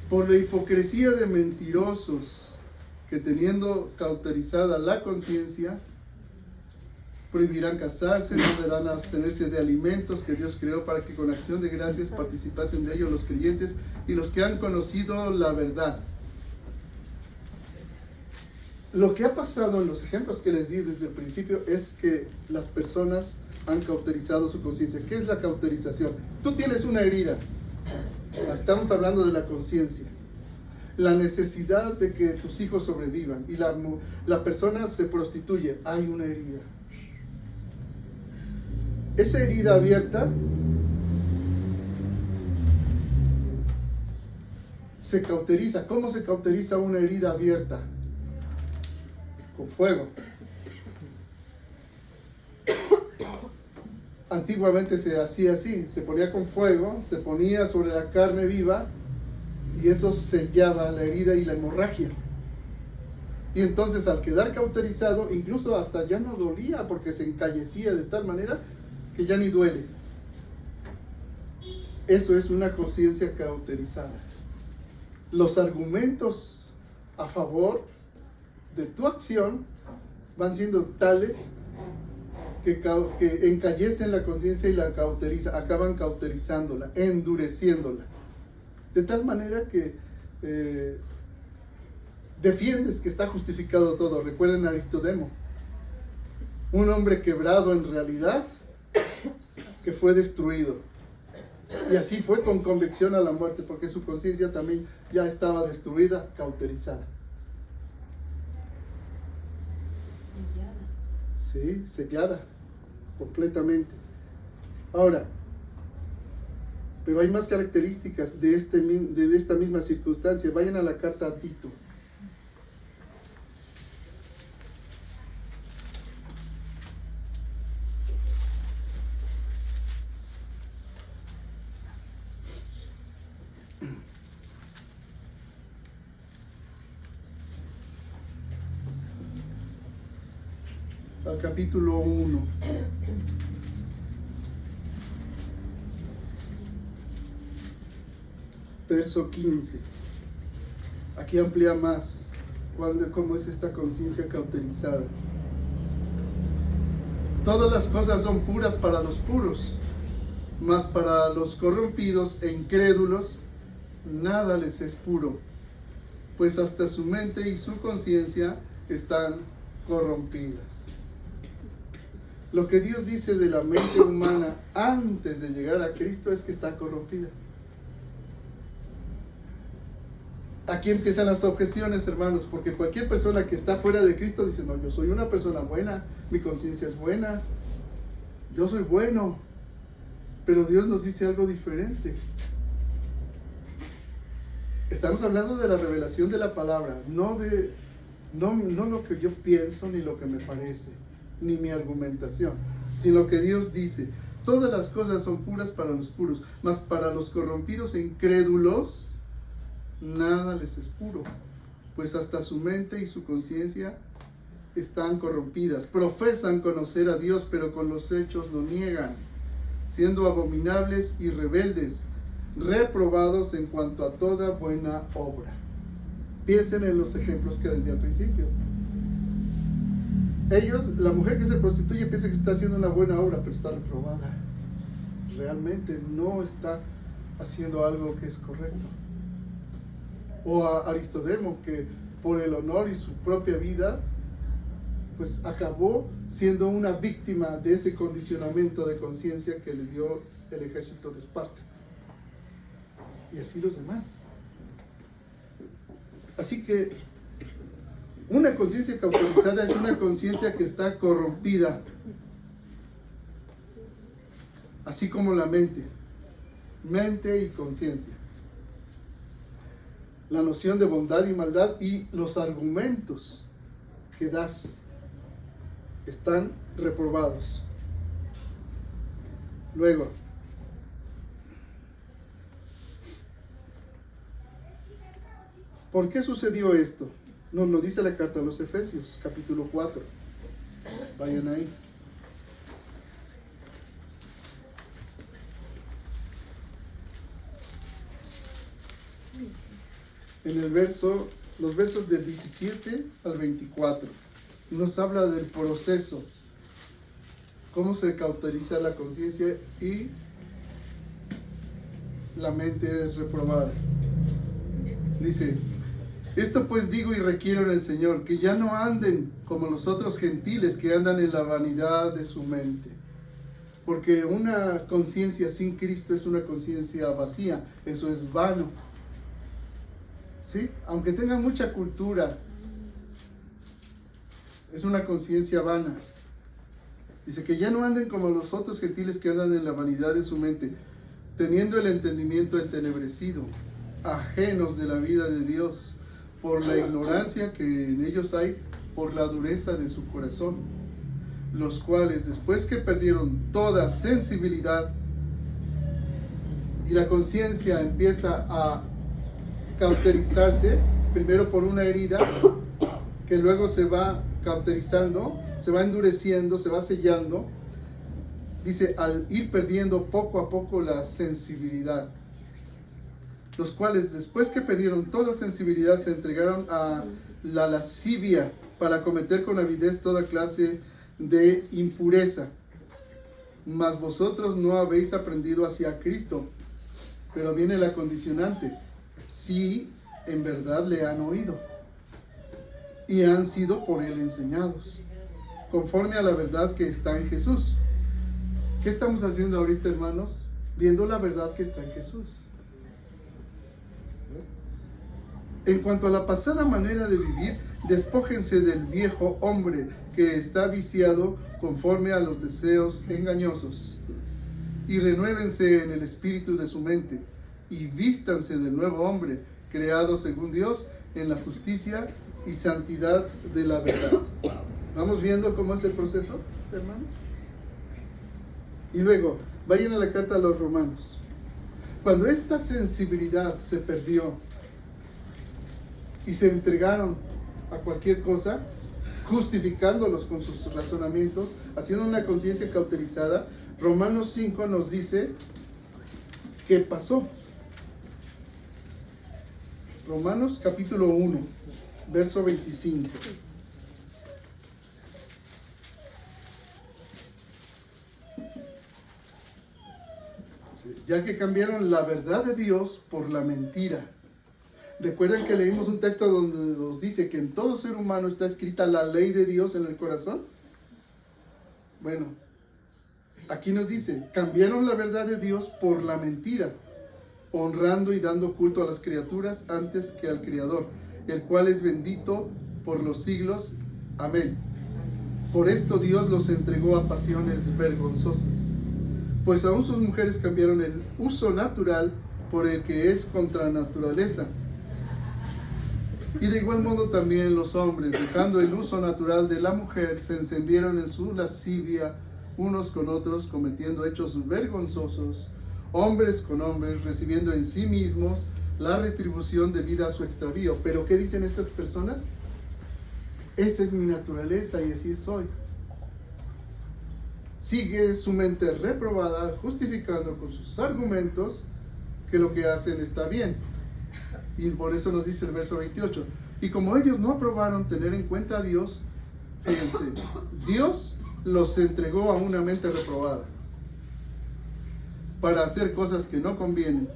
Por la hipocresía de mentirosos, que teniendo cauterizada la conciencia, prohibirán casarse, no deberán abstenerse de alimentos que Dios creó para que con acción de gracias participasen de ellos los creyentes y los que han conocido la verdad. Lo que ha pasado en los ejemplos que les di desde el principio es que las personas han cauterizado su conciencia. ¿Qué es la cauterización? Tú tienes una herida. Estamos hablando de la conciencia. La necesidad de que tus hijos sobrevivan y la persona se prostituye. Hay una herida. Esa herida abierta se cauteriza. ¿Cómo se cauteriza una herida abierta? Con fuego. Antiguamente se hacía así, se ponía con fuego, se ponía sobre la carne viva y eso sellaba la herida y la hemorragia. Y entonces al quedar cauterizado, incluso hasta ya no dolía porque se encallecía de tal manera que ya ni duele. Eso es una conciencia cauterizada. Los argumentos a favor de tu acción van siendo tales que encallecen la conciencia y la cauterizan, acaban cauterizándola, endureciéndola. De tal manera que defiendes que está justificado todo. Recuerden a Aristodemo, un hombre quebrado en realidad, que fue destruido. Y así fue con convicción a la muerte, porque su conciencia también ya estaba destruida, cauterizada. Sí, sellada completamente. Ahora, pero hay más características de esta misma circunstancia. Vayan a la carta a Tito. Al capítulo 1. Verso 15. Aquí amplía más cómo es esta conciencia cauterizada. Todas las cosas son puras para los puros, mas para los corrompidos e incrédulos nada les es puro, pues hasta su mente y su conciencia están corrompidas. Lo que Dios dice de la mente humana antes de llegar a Cristo es que está corrompida. Aquí empiezan las objeciones, hermanos, porque cualquier persona que está fuera de Cristo dice, no, yo soy una persona buena, mi conciencia es buena, yo soy bueno, pero Dios nos dice algo diferente. Estamos hablando de la revelación de la palabra, no lo que yo pienso ni lo que me parece, ni mi argumentación, sino lo que Dios dice. todas las cosas son puras para los puros, mas para los corrompidos e incrédulos nada les es puro, pues hasta su mente y su conciencia están corrompidas. Profesan conocer a Dios, pero con los hechos lo niegan, siendo abominables y rebeldes, reprobados en cuanto a toda buena obra. Piensen en los ejemplos que desde el principio. Ellos, la mujer que se prostituye piensa que está haciendo una buena obra, pero está reprobada. Realmente no está haciendo algo que es correcto. O a Aristodemo, que por el honor y su propia vida, pues acabó siendo una víctima de ese condicionamiento de conciencia que le dio el ejército de Esparta. Y así los demás. Así que una conciencia cauterizada es una conciencia que está corrompida, así como la mente y conciencia. La noción de bondad y maldad y los argumentos que das están reprobados. Luego, ¿por qué sucedió esto? Nos lo dice la carta a los Efesios, capítulo 4. Vayan ahí. En el los versos del 17 al 24, nos habla del proceso, cómo se cauteriza la conciencia y la mente es reprobada. Dice: esto pues digo y requiero en el Señor, que ya no anden como los otros gentiles que andan en la vanidad de su mente. Porque una conciencia sin Cristo es una conciencia vacía, eso es vano. ¿Sí? Aunque tenga mucha cultura, es una conciencia vana. Dice que ya no anden como los otros gentiles que andan en la vanidad de su mente, teniendo el entendimiento entenebrecido, ajenos de la vida de Dios, por la ignorancia que en ellos hay, por la dureza de su corazón, los cuales después que perdieron toda sensibilidad y la conciencia empieza a cauterizarse, primero por una herida, que luego se va cauterizando, se va endureciendo, se va sellando, dice, al ir perdiendo poco a poco la sensibilidad, los cuales después que perdieron toda sensibilidad se entregaron a la lascivia para cometer con avidez toda clase de impureza. Mas vosotros no habéis aprendido hacia Cristo. Pero viene la condicionante: si en verdad le han oído y han sido por él enseñados, conforme a la verdad que está en Jesús. ¿Qué estamos haciendo ahorita, hermanos? Viendo la verdad que está en Jesús. En cuanto a la pasada manera de vivir, despójense del viejo hombre que está viciado conforme a los deseos engañosos, y renuévense en el espíritu de su mente, y vístanse del nuevo hombre, creado según Dios, en la justicia y santidad de la verdad. ¿Vamos viendo cómo es el proceso, hermanos? Y luego, vayan a la carta a los Romanos. Cuando esta sensibilidad se perdió y se entregaron a cualquier cosa, justificándolos con sus razonamientos, haciendo una conciencia cauterizada, Romanos 5 nos dice qué pasó. Romanos capítulo 1, verso 25. Ya que cambiaron la verdad de Dios por la mentira. ¿Recuerdan que leímos un texto donde nos dice que en todo ser humano está escrita la ley de Dios en el corazón? Bueno, aquí nos dice: cambiaron la verdad de Dios por la mentira, honrando y dando culto a las criaturas antes que al Creador, el cual es bendito por los siglos. Amén. Por esto Dios los entregó a pasiones vergonzosas, pues aún sus mujeres cambiaron el uso natural por el que es contra naturaleza. Y de igual modo también los hombres, dejando el uso natural de la mujer, se encendieron en su lascivia unos con otros, cometiendo hechos vergonzosos, hombres con hombres, recibiendo en sí mismos la retribución debida a su extravío. Pero ¿qué dicen estas personas? Esa es mi naturaleza y así soy. Sigue su mente reprobada, justificando con sus argumentos que lo que hacen está bien. Y por eso nos dice el verso 28. Y como ellos no aprobaron tener en cuenta a Dios, fíjense, Dios los entregó a una mente reprobada para hacer cosas que no convienen,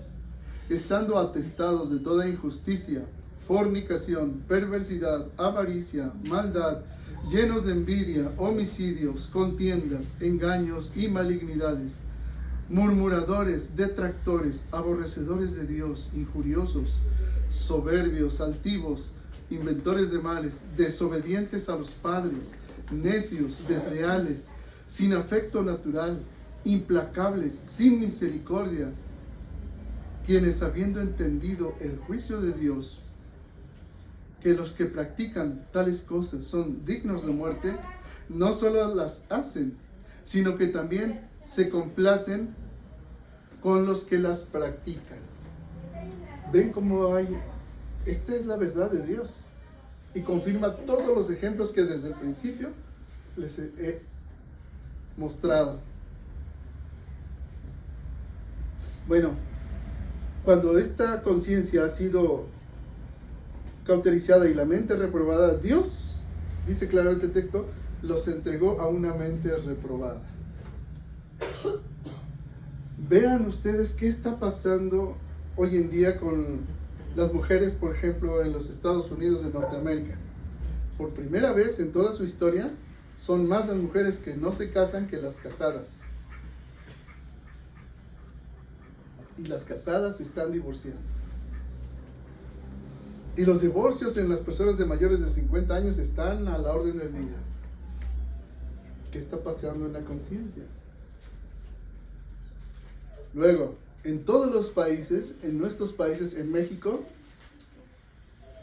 estando atestados de toda injusticia, fornicación, perversidad, avaricia, maldad, llenos de envidia, homicidios, contiendas, engaños y malignidades, murmuradores, detractores, aborrecedores de Dios, injuriosos, soberbios, altivos, inventores de males, desobedientes a los padres, necios, desleales, sin afecto natural, implacables, sin misericordia, quienes habiendo entendido el juicio de Dios, que los que practican tales cosas son dignos de muerte, no solo las hacen, sino que también se complacen con los que las practican. ¿Ven cómo hay? Esta es la verdad de Dios y confirma todos los ejemplos que desde el principio les he mostrado. Bueno, cuando esta conciencia ha sido cauterizada y la mente reprobada, Dios, dice claramente el texto, los entregó a una mente reprobada. Vean ustedes qué está pasando hoy en día con las mujeres, por ejemplo, en los Estados Unidos de Norteamérica. Por primera vez en toda su historia, son más las mujeres que no se casan que las casadas. Y las casadas se están divorciando. Y los divorcios en las personas de mayores de 50 años están a la orden del día. ¿Qué está pasando en la conciencia? Luego, en todos los países, en nuestros países, en México,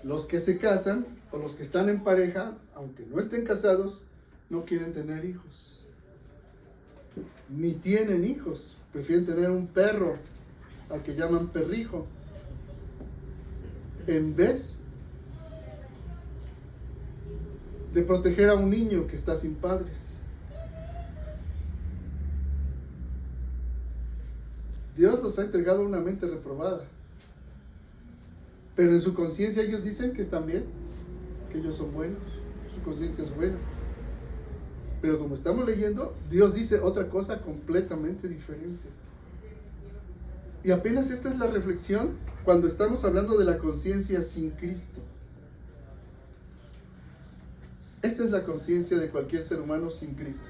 los que se casan o los que están en pareja, aunque no estén casados, no quieren tener hijos. Ni tienen hijos. Prefieren tener un perro, al que llaman perrijo, en vez de proteger a un niño que está sin padres. Dios los ha entregado a una mente reprobada. Pero en su conciencia ellos dicen que están bien, que ellos son buenos, su conciencia es buena. Pero como estamos leyendo, Dios dice otra cosa completamente diferente. Y apenas esta es la reflexión cuando estamos hablando de la conciencia sin Cristo. Esta es la conciencia de cualquier ser humano sin Cristo.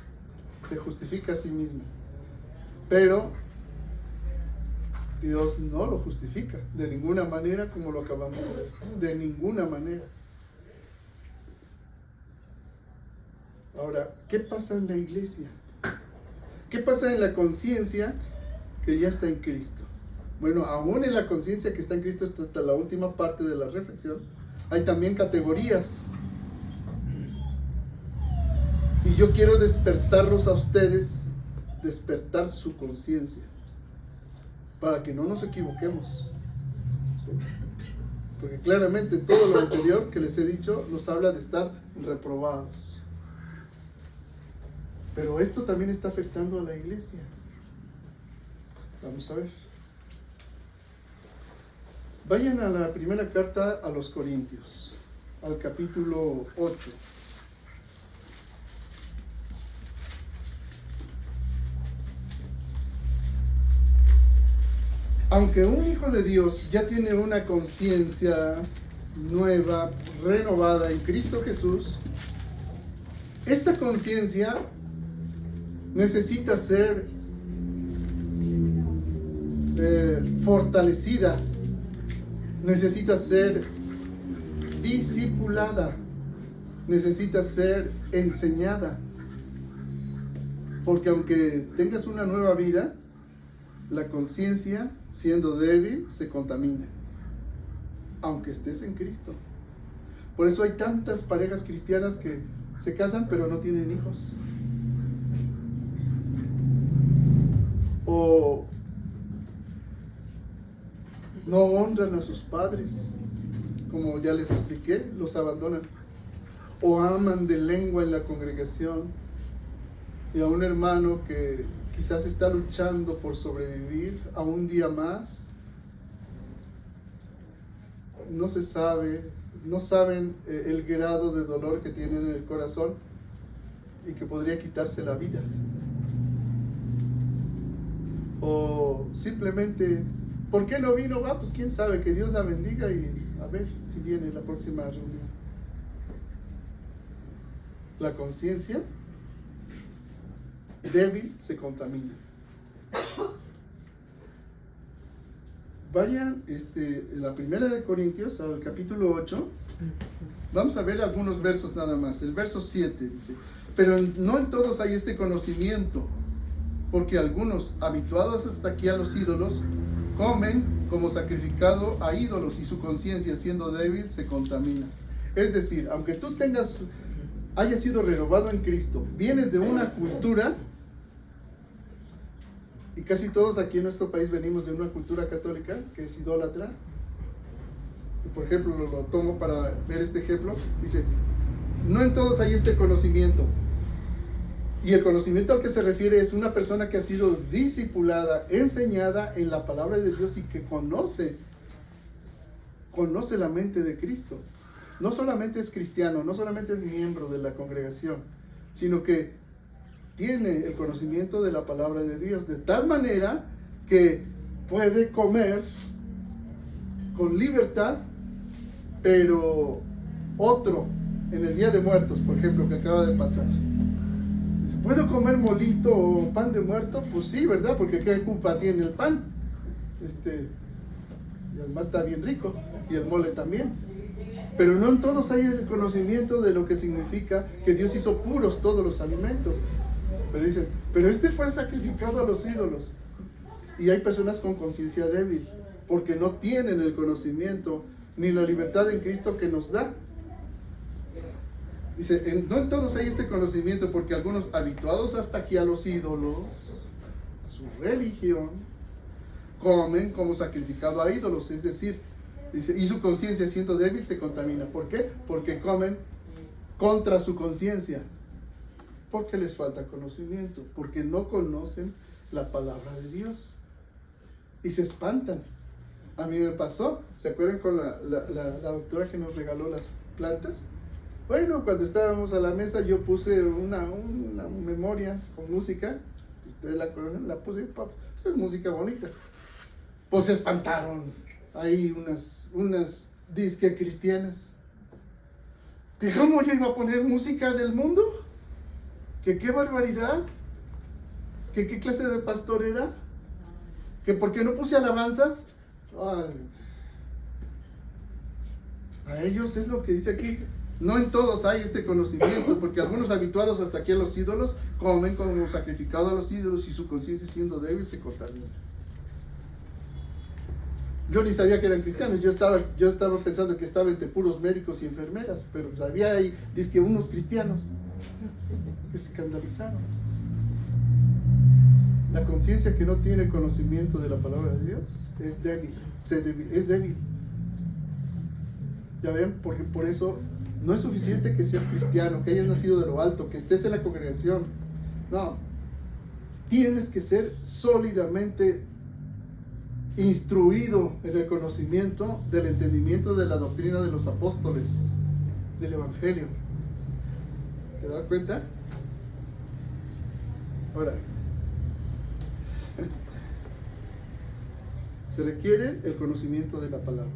Se justifica a sí mismo. Pero Dios no lo justifica de ninguna manera, como lo acabamos de ver. De ninguna manera. Ahora, ¿qué pasa en la iglesia? ¿Qué pasa en la conciencia que ya está en Cristo? Bueno, aún en la conciencia que está en Cristo, hasta la última parte de la reflexión, hay también categorías. Y yo quiero despertarlos a ustedes, despertar su conciencia, para que no nos equivoquemos. Porque claramente todo lo anterior que les he dicho nos habla de estar reprobados. Pero esto también está afectando a la iglesia. Vamos a ver. Vayan a la primera carta a los Corintios, al capítulo 8. Aunque un hijo de Dios ya tiene una conciencia nueva, renovada en Cristo Jesús, esta conciencia necesita ser fortalecida, necesita ser discipulada, necesita ser enseñada. Porque aunque tengas una nueva vida, la conciencia, siendo débil, se contamina, aunque estés en Cristo. Por eso hay tantas parejas cristianas que se casan pero no tienen hijos. O no honran a sus padres, como ya les expliqué, los abandonan. O aman de lengua en la congregación. Y a un hermano que quizás está luchando por sobrevivir a un día más, no se sabe, no saben el grado de dolor que tienen en el corazón y que podría quitarse la vida. O simplemente, ¿por qué no vino? Va, pues quién sabe, que Dios la bendiga y a ver si viene la próxima reunión. La conciencia débil se contamina. Vayan en la primera de Corintios, al capítulo 8, vamos a ver algunos versos nada más. El verso 7 dice: pero no en todos hay este conocimiento, porque algunos, habituados hasta aquí a los ídolos, comen como sacrificado a ídolos, y su conciencia, siendo débil, se contamina. Es decir, aunque tú hayas sido renovado en Cristo, vienes de una cultura, y casi todos aquí en nuestro país venimos de una cultura católica que es idólatra. Y por ejemplo, lo tomo para ver este ejemplo. Dice: no en todos hay este conocimiento. Y el conocimiento al que se refiere es una persona que ha sido discipulada, enseñada en la palabra de Dios y que conoce la mente de Cristo. No solamente es cristiano, no solamente es miembro de la congregación, sino que tiene el conocimiento de la palabra de Dios, de tal manera que puede comer con libertad, pero otro, en el Día de Muertos, por ejemplo, que acaba de pasar, ¿puedo comer molito o pan de muerto? Pues sí, ¿verdad? Porque ¿qué culpa tiene el pan? Y además está bien rico, y el mole también. Pero no en todos hay el conocimiento de lo que significa que Dios hizo puros todos los alimentos. Pero dicen, pero fue sacrificado a los ídolos. Y hay personas con conciencia débil, porque no tienen el conocimiento ni la libertad en Cristo que nos da. Dice, no en todos hay este conocimiento, porque algunos, habituados hasta aquí a los ídolos, a su religión, comen como sacrificado a ídolos. Es decir, dice, y su conciencia, siendo débil, se contamina. ¿Por qué? Porque comen contra su conciencia. Porque les falta conocimiento, porque no conocen la palabra de Dios y se espantan. A mí me pasó, ¿se acuerdan con la doctora que nos regaló las plantas? Bueno, cuando estábamos a la mesa yo puse una memoria con música, ustedes la conocen, la puse, pues es música bonita. Pues se espantaron, hay unas disque cristianas. ¿Que cómo yo iba a poner música del mundo? ¿Que qué barbaridad? ¿Que qué clase de pastor era? ¿Que por qué no puse alabanzas? Ay, a ellos es lo que dice aquí. No en todos hay este conocimiento, porque algunos, habituados hasta aquí a los ídolos, comen como sacrificado a los ídolos, y su conciencia, siendo débil, se contamina. Yo ni sabía que eran cristianos. Yo estaba pensando que estaba entre puros médicos y enfermeras, pero pues había ahí, dizque unos cristianos que se escandalizaron. La conciencia que no tiene conocimiento de la palabra de Dios es débil, es débil. Ya ven, porque por eso no es suficiente que seas cristiano, que hayas nacido de lo alto, que estés en la congregación. No, tienes que ser sólidamente instruido en el conocimiento del entendimiento de la doctrina de los apóstoles, del evangelio. ¿Te das cuenta? Ahora, se requiere el conocimiento de la palabra.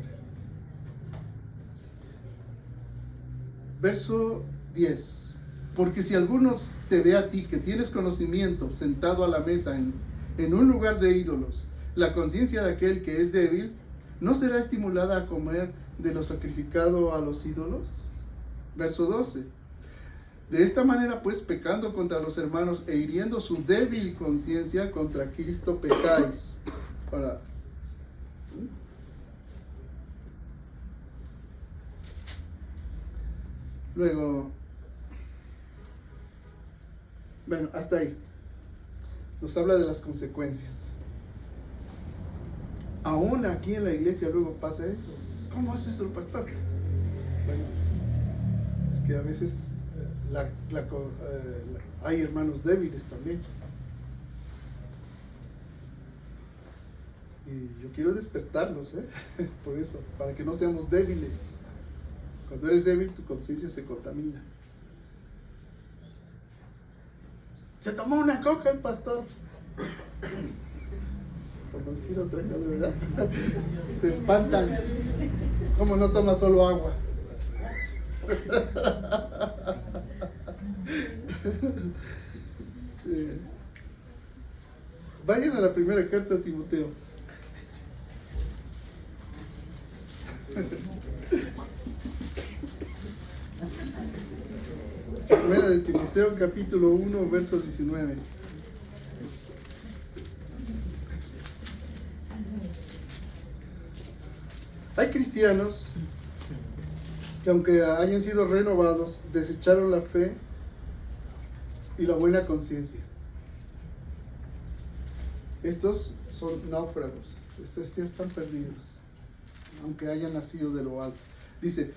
Verso 10. Porque si alguno te ve a ti que tienes conocimiento sentado a la mesa en un lugar de ídolos, la conciencia de aquel que es débil no será estimulada a comer de lo sacrificado a los ídolos. Verso 12. De esta manera, pues, pecando contra los hermanos e hiriendo su débil conciencia, contra Cristo pecáis. Ahora, luego, bueno, hasta ahí. nos habla de las consecuencias. Aún aquí en la iglesia luego pasa eso. ¿Cómo hace eso el pastor? Bueno, es que a veces hay hermanos débiles también. Y yo quiero despertarlos, por eso, para que no seamos débiles. Cuando eres débil, tu conciencia se contamina. Se tomó una coca el pastor. Por no decir otra cosa, de verdad. Se espantan. ¿Cómo no toma solo agua? Vayan a la primera carta a Timoteo. Primera de Timoteo, capítulo 1, verso 19. Hay cristianos que, aunque hayan sido renovados, desecharon la fe y la buena conciencia. Estos son náufragos. Estos ya están perdidos, aunque hayan nacido de lo alto. Dice: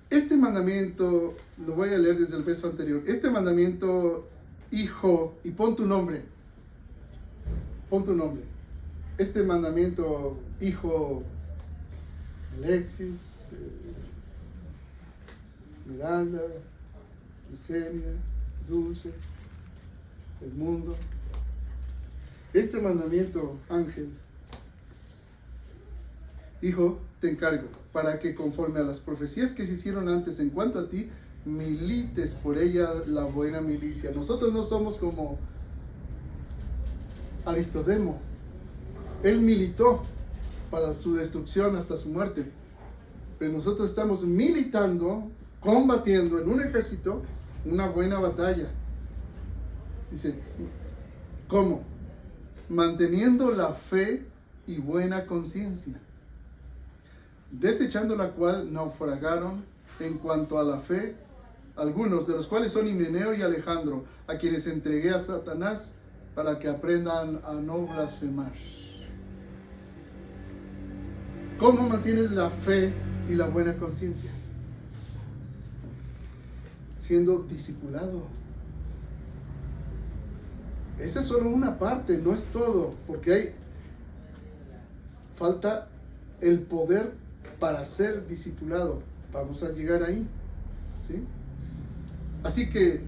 este mandamiento, lo voy a leer desde el verso anterior. Este mandamiento, hijo, y pon tu nombre. Pon tu nombre. Este mandamiento, hijo Alexis, Miranda, Yesenia, Dulce, Edmundo. Este mandamiento, Ángel, hijo, te encargo, para que conforme a las profecías que se hicieron antes en cuanto a ti, milites por ella la buena milicia. Nosotros no somos como Aristodemo. Él militó para su destrucción hasta su muerte. Pero nosotros estamos militando, combatiendo en un ejército una buena batalla. Dice, ¿cómo? Manteniendo la fe y buena conciencia, desechando la cual naufragaron en cuanto a la fe algunos, de los cuales son Himeneo y Alejandro, a quienes entregué a Satanás para que aprendan a no blasfemar. ¿Cómo mantienes la fe y la buena conciencia? Siendo discipulado. Esa es solo una parte, no es todo, porque falta el poder para ser discipulado. Vamos a llegar ahí, ¿sí? Así que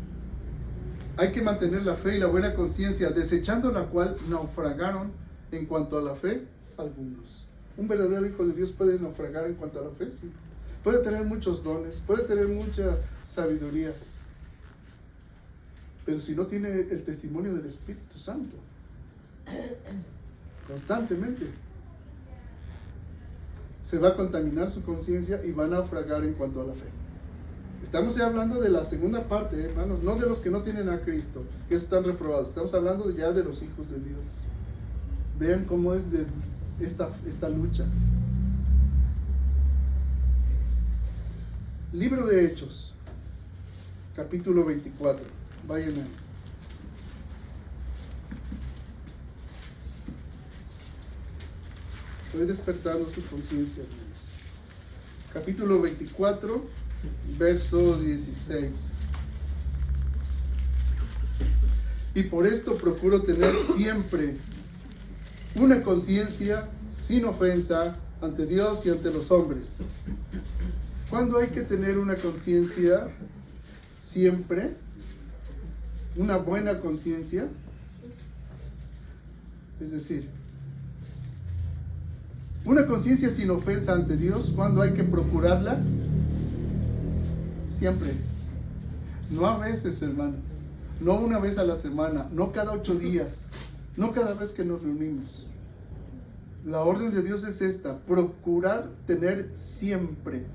hay que mantener la fe y la buena conciencia, desechando la cual naufragaron en cuanto a la fe algunos. Un verdadero hijo de Dios puede naufragar en cuanto a la fe, sí. Puede tener muchos dones, puede tener mucha sabiduría, pero si no tiene el testimonio del Espíritu Santo constantemente, se va a contaminar su conciencia y va a naufragar en cuanto a la fe. Estamos ya hablando de la segunda parte, hermanos, no de los que no tienen a Cristo, que están reprobados. Estamos hablando ya de los hijos de Dios. Vean cómo es de esta lucha. Libro de Hechos, capítulo 24. Vayan ahí. Estoy despertando su conciencia, hermanos. Capítulo 24, verso 16. Y por esto procuro tener siempre una conciencia sin ofensa ante Dios y ante los hombres. ¿Cuándo hay que tener una conciencia siempre? Una buena conciencia. Es decir, una conciencia sin ofensa ante Dios, ¿cuándo hay que procurarla? Siempre. No a veces, hermanos. No una vez a la semana. No cada 8 días. No cada vez que nos reunimos. La orden de Dios es esta: procurar tener siempre.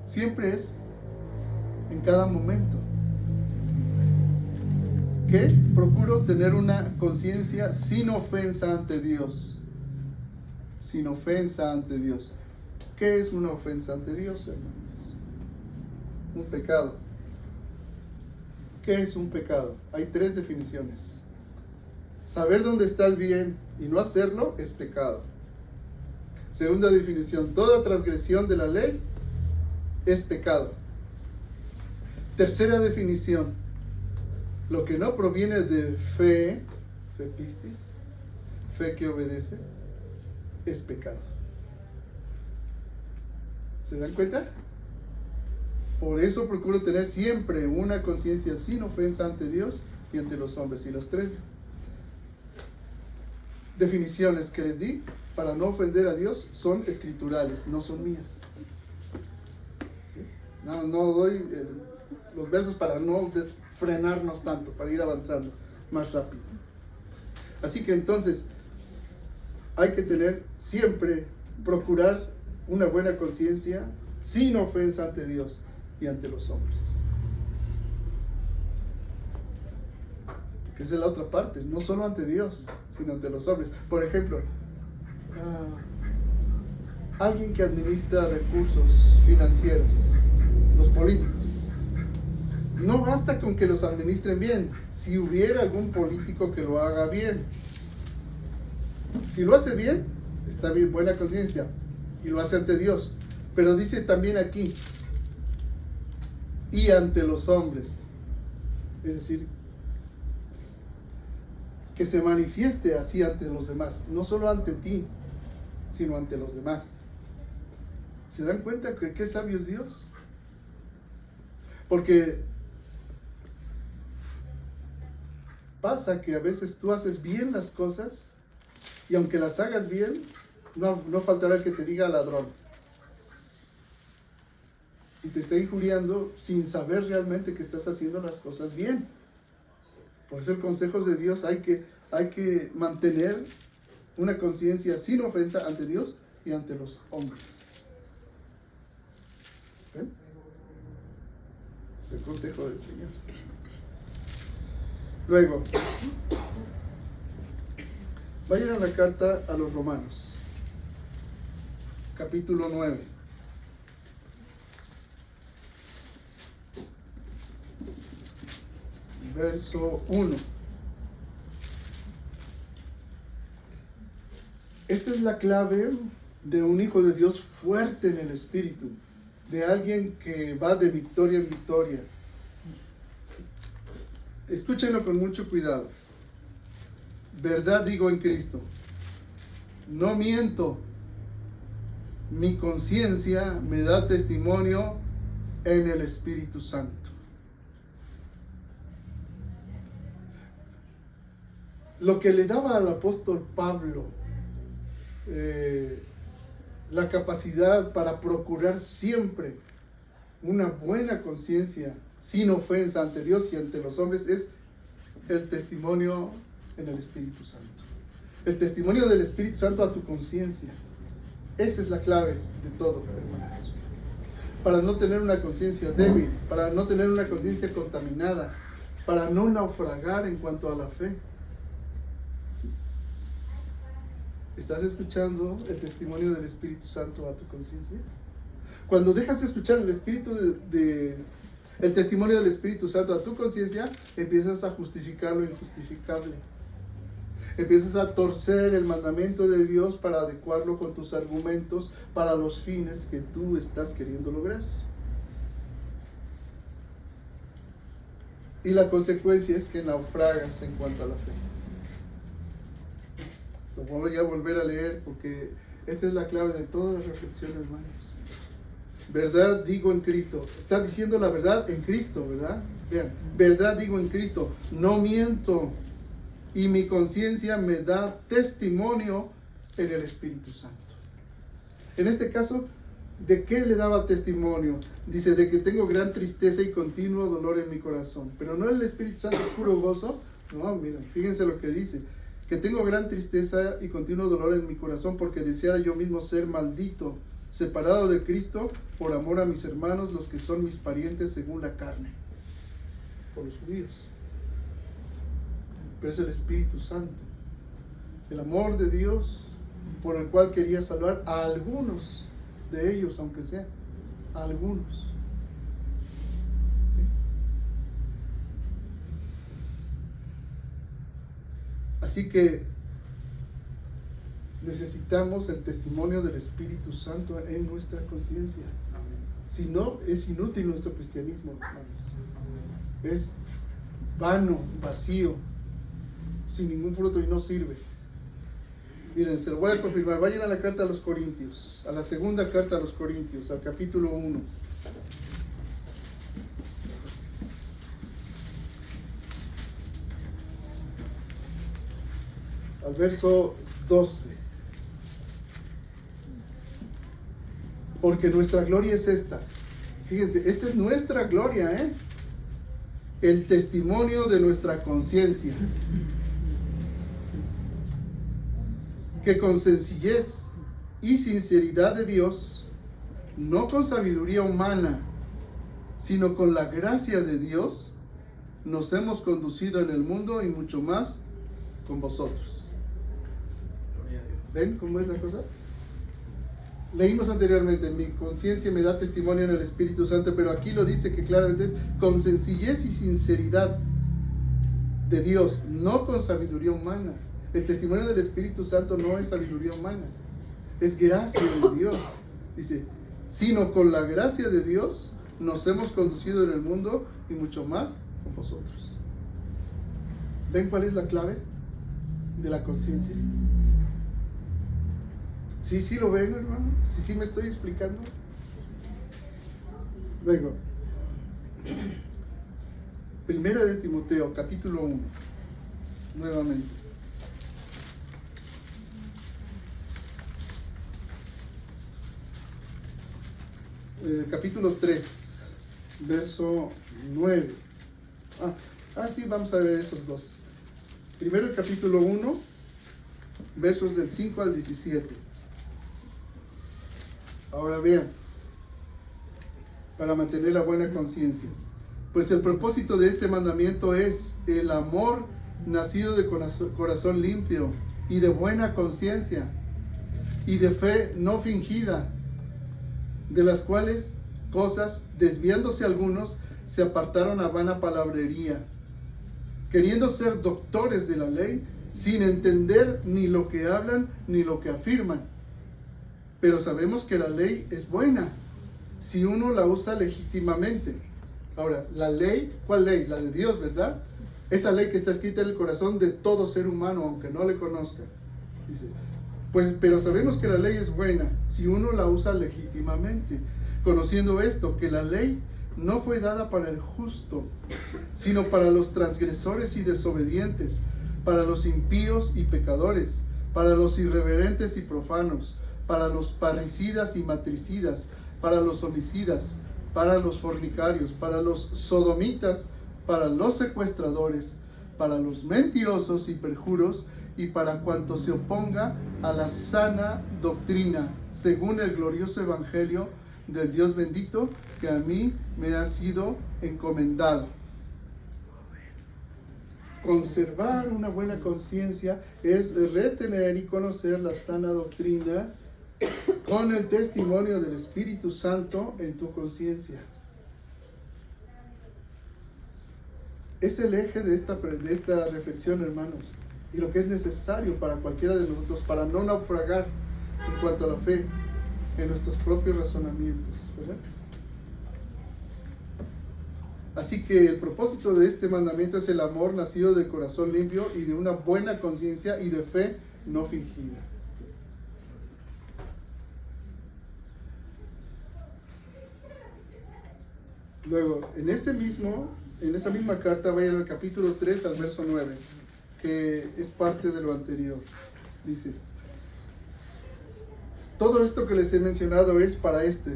Siempre es en cada momento. ¿Qué? Procuro tener una conciencia sin ofensa ante Dios. Sin ofensa ante Dios. ¿Qué es una ofensa ante Dios, hermanos? Un pecado. ¿Qué es un pecado? Hay 3 definiciones. Saber dónde está el bien y no hacerlo es pecado. Segunda definición, toda transgresión de la ley es pecado. Tercera definición, lo que no proviene de fe pistis, fe que obedece, es pecado. ¿Se dan cuenta? Por eso procuro tener siempre una conciencia sin ofensa ante Dios y ante los hombres. Y las 3 definiciones que les di para no ofender a Dios son escriturales, no son mías. No doy los versos para no frenarnos tanto, para ir avanzando más rápido. Así que entonces hay que tener siempre, procurar una buena conciencia sin ofensa ante Dios y ante los hombres. Que esa es la otra parte, no solo ante Dios, sino ante los hombres. Por ejemplo, alguien que administra recursos financieros, los políticos. No basta con que los administren bien, si hubiera algún político que lo haga bien. Si lo hace bien, está bien, buena conciencia, y lo hace ante Dios. Pero dice también aquí, y ante los hombres. Es decir, que se manifieste así ante los demás, no solo ante ti, sino ante los demás. ¿Se dan cuenta que qué sabio es Dios? Porque pasa que a veces tú haces bien las cosas y aunque las hagas bien, no faltará el que te diga ladrón y te está injuriando sin saber realmente que estás haciendo las cosas bien. Por eso el consejo de Dios hay que mantener una conciencia sin ofensa ante Dios y ante los hombres. ¿Ven? Es el consejo del Señor. Luego, vayan a la carta a los Romanos, capítulo 9. Verso 1. Esta es la clave de un hijo de Dios fuerte en el espíritu, de alguien que va de victoria en victoria. Escúchenlo con mucho cuidado. Verdad digo en Cristo, no miento, mi conciencia me da testimonio en el Espíritu Santo. Lo que le daba al apóstol Pablo la capacidad para procurar siempre una buena conciencia sin ofensa ante Dios y ante los hombres es el testimonio en el Espíritu Santo. El testimonio del Espíritu Santo a tu conciencia. Esa es la clave de todo, hermanos. Para no tener una conciencia débil, para no tener una conciencia contaminada, para no naufragar en cuanto a la fe. ¿Estás escuchando el testimonio del Espíritu Santo a tu conciencia? Cuando dejas de escuchar el testimonio del Espíritu Santo a tu conciencia, empiezas a justificar lo injustificable. Empiezas a torcer el mandamiento de Dios para adecuarlo con tus argumentos para los fines que tú estás queriendo lograr. Y la consecuencia es que naufragas en cuanto a la fe. Lo voy a volver a leer porque esta es la clave de toda la reflexión, hermanos. Verdad digo en Cristo. Está diciendo la verdad en Cristo, ¿verdad? Vean, verdad digo en Cristo. No miento. Y mi conciencia me da testimonio en el Espíritu Santo. En este caso, ¿de qué le daba testimonio? Dice, de que tengo gran tristeza y continuo dolor en mi corazón. Pero no el Espíritu Santo es puro gozo. No, miren, fíjense lo que dice. Que tengo gran tristeza y continuo dolor en mi corazón porque deseara yo mismo ser maldito, separado de Cristo por amor a mis hermanos, los que son mis parientes según la carne, por los judíos. Pero es el Espíritu Santo, el amor de Dios por el cual quería salvar a algunos de ellos, aunque sea, a algunos. Así que necesitamos el testimonio del Espíritu Santo en nuestra conciencia. Si no, es inútil nuestro cristianismo, hermanos. Es vano, vacío, sin ningún fruto y no sirve. Miren, se lo voy a confirmar. Vayan a la carta a los Corintios, a la segunda carta a los Corintios, al capítulo 1. Al verso 12. Porque nuestra gloria es esta. Fíjense, esta es nuestra gloria, el testimonio de nuestra conciencia. Que con sencillez y sinceridad de Dios, no con sabiduría humana, sino con la gracia de Dios, nos hemos conducido en el mundo y mucho más con vosotros. ¿Ven cómo es la cosa? Leímos anteriormente, mi conciencia me da testimonio en el Espíritu Santo, pero aquí lo dice que claramente es con sencillez y sinceridad de Dios, no con sabiduría humana. El testimonio del Espíritu Santo no es sabiduría humana, es gracia de Dios. Dice, sino con la gracia de Dios nos hemos conducido en el mundo y mucho más con vosotros. ¿Ven cuál es la clave de la conciencia? ¿Sí lo ven, hermano? ¿Sí me estoy explicando? Luego, Primera de Timoteo, capítulo 1, nuevamente. Capítulo 3, verso 9. Sí, vamos a ver esos dos. Primero el capítulo 1, versos del 5 al 17. Ahora vean, para mantener la buena conciencia. Pues el propósito de este mandamiento es el amor nacido de corazón limpio y de buena conciencia y de fe no fingida, de las cuales cosas, desviándose algunos, se apartaron a vana palabrería, queriendo ser doctores de la ley, sin entender ni lo que hablan ni lo que afirman. Pero sabemos que la ley es buena si uno la usa legítimamente. Ahora, la ley, ¿cuál ley? La de Dios, ¿verdad? Esa ley que está escrita en el corazón de todo ser humano, aunque no le conozca. Dice, pero sabemos que la ley es buena si uno la usa legítimamente, conociendo esto, que la ley no fue dada para el justo, sino para los transgresores y desobedientes, para los impíos y pecadores, para los irreverentes y profanos, para los parricidas y matricidas, para los homicidas, para los fornicarios, para los sodomitas, para los secuestradores, para los mentirosos y perjuros, y para cuanto se oponga a la sana doctrina, según el glorioso evangelio del Dios bendito, que a mí me ha sido encomendado. Conservar una buena conciencia es retener y conocer la sana doctrina con el testimonio del Espíritu Santo en tu conciencia. Es el eje de esta reflexión, hermanos, y lo que es necesario para cualquiera de nosotros para no naufragar en cuanto a la fe en nuestros propios razonamientos, ¿verdad? Así que el propósito de este mandamiento es el amor nacido de corazón limpio y de una buena conciencia y de fe no fingida. Luego, en esa misma carta, vayan al capítulo 3, al verso 9, que es parte de lo anterior. Dice, todo esto que les he mencionado es para esto,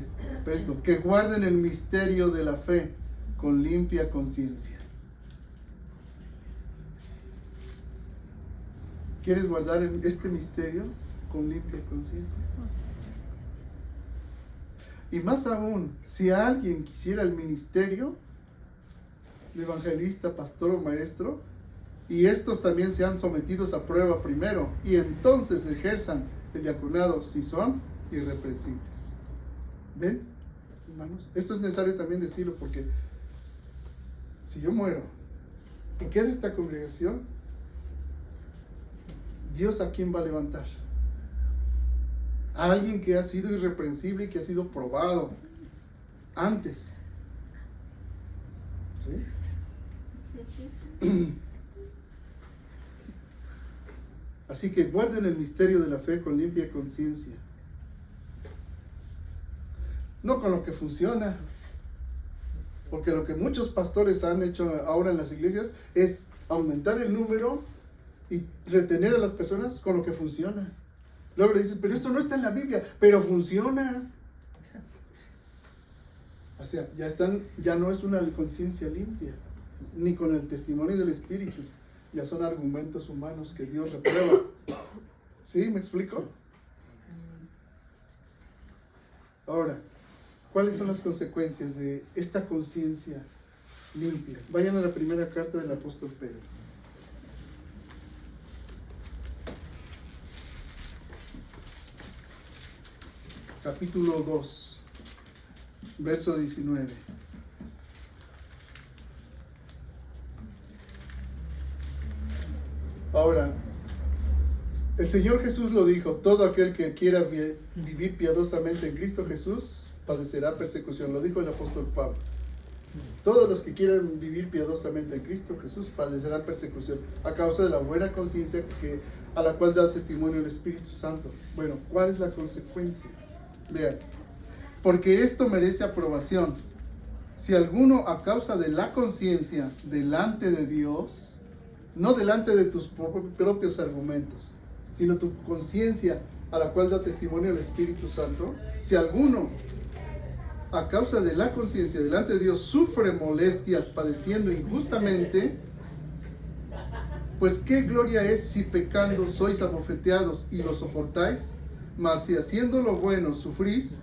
que guarden el misterio de la fe con limpia conciencia. ¿Quieres guardar este misterio con limpia conciencia? Y más aún, si alguien quisiera el ministerio de evangelista, pastor o maestro, y estos también sean sometidos a prueba primero, y entonces ejerzan el diaconado si son irreprensibles. ¿Ven, hermanos? Esto es necesario también decirlo, porque si yo muero y queda esta congregación, ¿Dios a quién va a levantar? A alguien que ha sido irreprensible y que ha sido probado antes. ¿Sí? Así que guarden el misterio de la fe con limpia conciencia. No con lo que funciona. Porque lo que muchos pastores han hecho ahora en las iglesias es aumentar el número y retener a las personas con lo que funciona. Luego le dices, pero esto no está en la Biblia, pero funciona. O sea, ya no es una conciencia limpia, ni con el testimonio del Espíritu. Ya son argumentos humanos que Dios reprueba. ¿Sí? ¿Me explico? Ahora, ¿cuáles son las consecuencias de esta conciencia limpia? Vayan a la primera carta del apóstol Pedro. Capítulo 2, verso 19. Ahora, el Señor Jesús lo dijo, todo aquel que quiera vivir piadosamente en Cristo Jesús padecerá persecución. Lo dijo el apóstol Pablo. Todos los que quieran vivir piadosamente en Cristo Jesús padecerán persecución a causa de la buena conciencia a la cual da testimonio el Espíritu Santo. Bueno, ¿cuál es la consecuencia? Vean, porque esto merece aprobación. Si alguno a causa de la conciencia delante de Dios, no delante de tus propios argumentos, sino tu conciencia a la cual da testimonio el Espíritu Santo, si alguno a causa de la conciencia delante de Dios sufre molestias padeciendo injustamente, pues qué gloria es si pecando sois abofeteados y lo soportáis, mas si haciendo lo bueno sufrís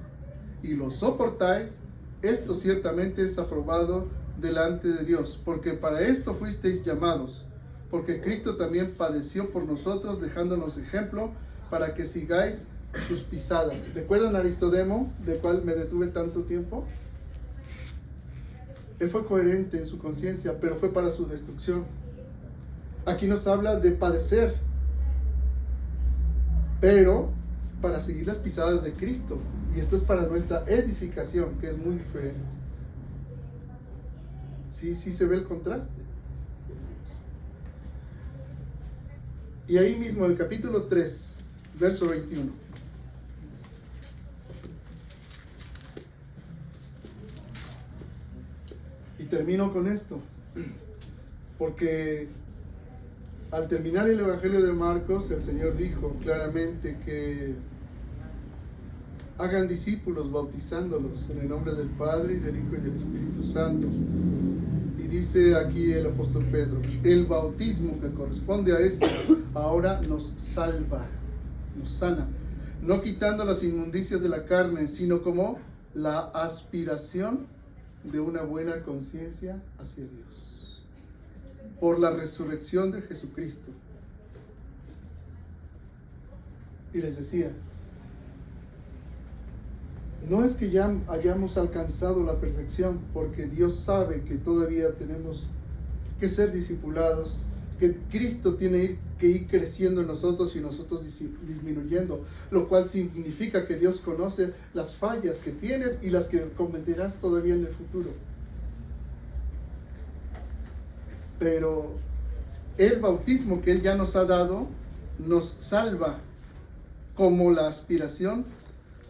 y lo soportáis, esto ciertamente es aprobado delante de Dios, porque para esto fuisteis llamados, porque Cristo también padeció por nosotros, dejándonos ejemplo para que sigáis sus pisadas. ¿Recuerdan a Aristodemo, del cual me detuve tanto tiempo? Él fue coherente en su conciencia, pero fue para su destrucción. Aquí nos habla de padecer, pero para seguir las pisadas de Cristo. Y esto es para nuestra edificación, que es muy diferente. Sí se ve el contraste. Y ahí mismo, el capítulo 3, verso 21. Y termino con esto, porque al terminar el Evangelio de Marcos, el Señor dijo claramente que hagan discípulos bautizándolos en el nombre del Padre y del Hijo y del Espíritu Santo. Y dice aquí el apóstol Pedro, el bautismo que corresponde a esto ahora nos salva, nos sana, no quitando las inmundicias de la carne, sino como la aspiración de una buena conciencia hacia Dios, por la resurrección de Jesucristo. Y les decía, no es que ya hayamos alcanzado la perfección, porque Dios sabe que todavía tenemos que ser discipulados, que Cristo tiene que ir creciendo en nosotros y nosotros disminuyendo, lo cual significa que Dios conoce las fallas que tienes y las que cometerás todavía en el futuro. Pero el bautismo que Él ya nos ha dado nos salva como la aspiración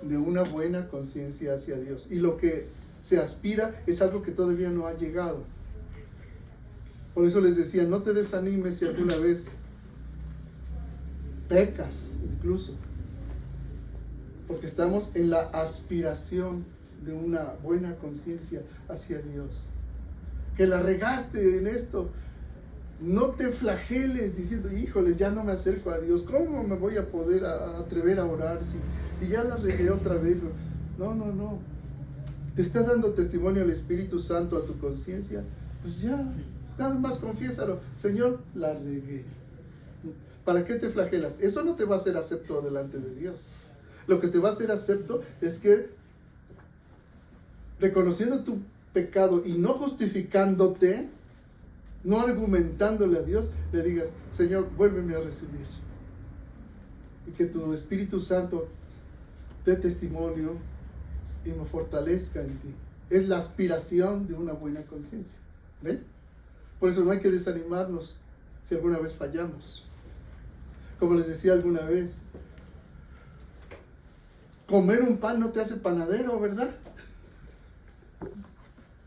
de una buena conciencia hacia Dios. Y lo que se aspira es algo que todavía no ha llegado. Por eso les decía, no te desanimes si alguna vez pecas incluso, porque estamos en la aspiración de una buena conciencia hacia Dios. Que la regaste en esto, no te flageles diciendo, híjoles, ya no me acerco a Dios, ¿cómo me voy a poder atrever a orar si ya la regué otra vez? No, te está dando testimonio el Espíritu Santo a tu conciencia, pues ya, nada más confiésalo, Señor, la regué. ¿Para qué te flagelas? Eso no te va a hacer acepto delante de Dios. Lo que te va a hacer acepto es que, reconociendo tu pecado y no justificándote, no argumentándole a Dios, le digas, Señor, vuélveme a recibir. y que tu Espíritu Santo dé testimonio y me fortalezca en ti. Es la aspiración de una buena conciencia. ¿Ven? Por eso no hay que desanimarnos si alguna vez fallamos. Como les decía alguna vez, comer un pan no te hace panadero, ¿verdad?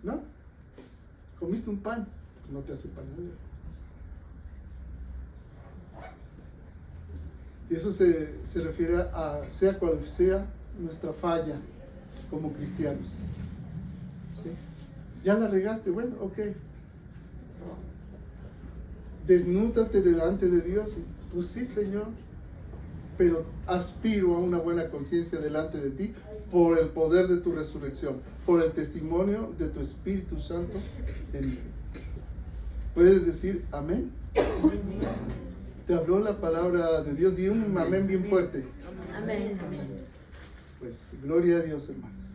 ¿No? Comiste un pan, no te hace panadero. Y eso se refiere a sea cual sea nuestra falla como cristianos. ¿Sí? Ya la regaste, bueno, ok. Desnúdate delante de Dios. Pues sí, Señor, pero aspiro a una buena conciencia delante de ti por el poder de tu resurrección, por el testimonio de tu Espíritu Santo en mí. ¿Puedes decir amén? Te habló la palabra de Dios, di un amén bien fuerte. Amén. Pues gloria a Dios, hermanos.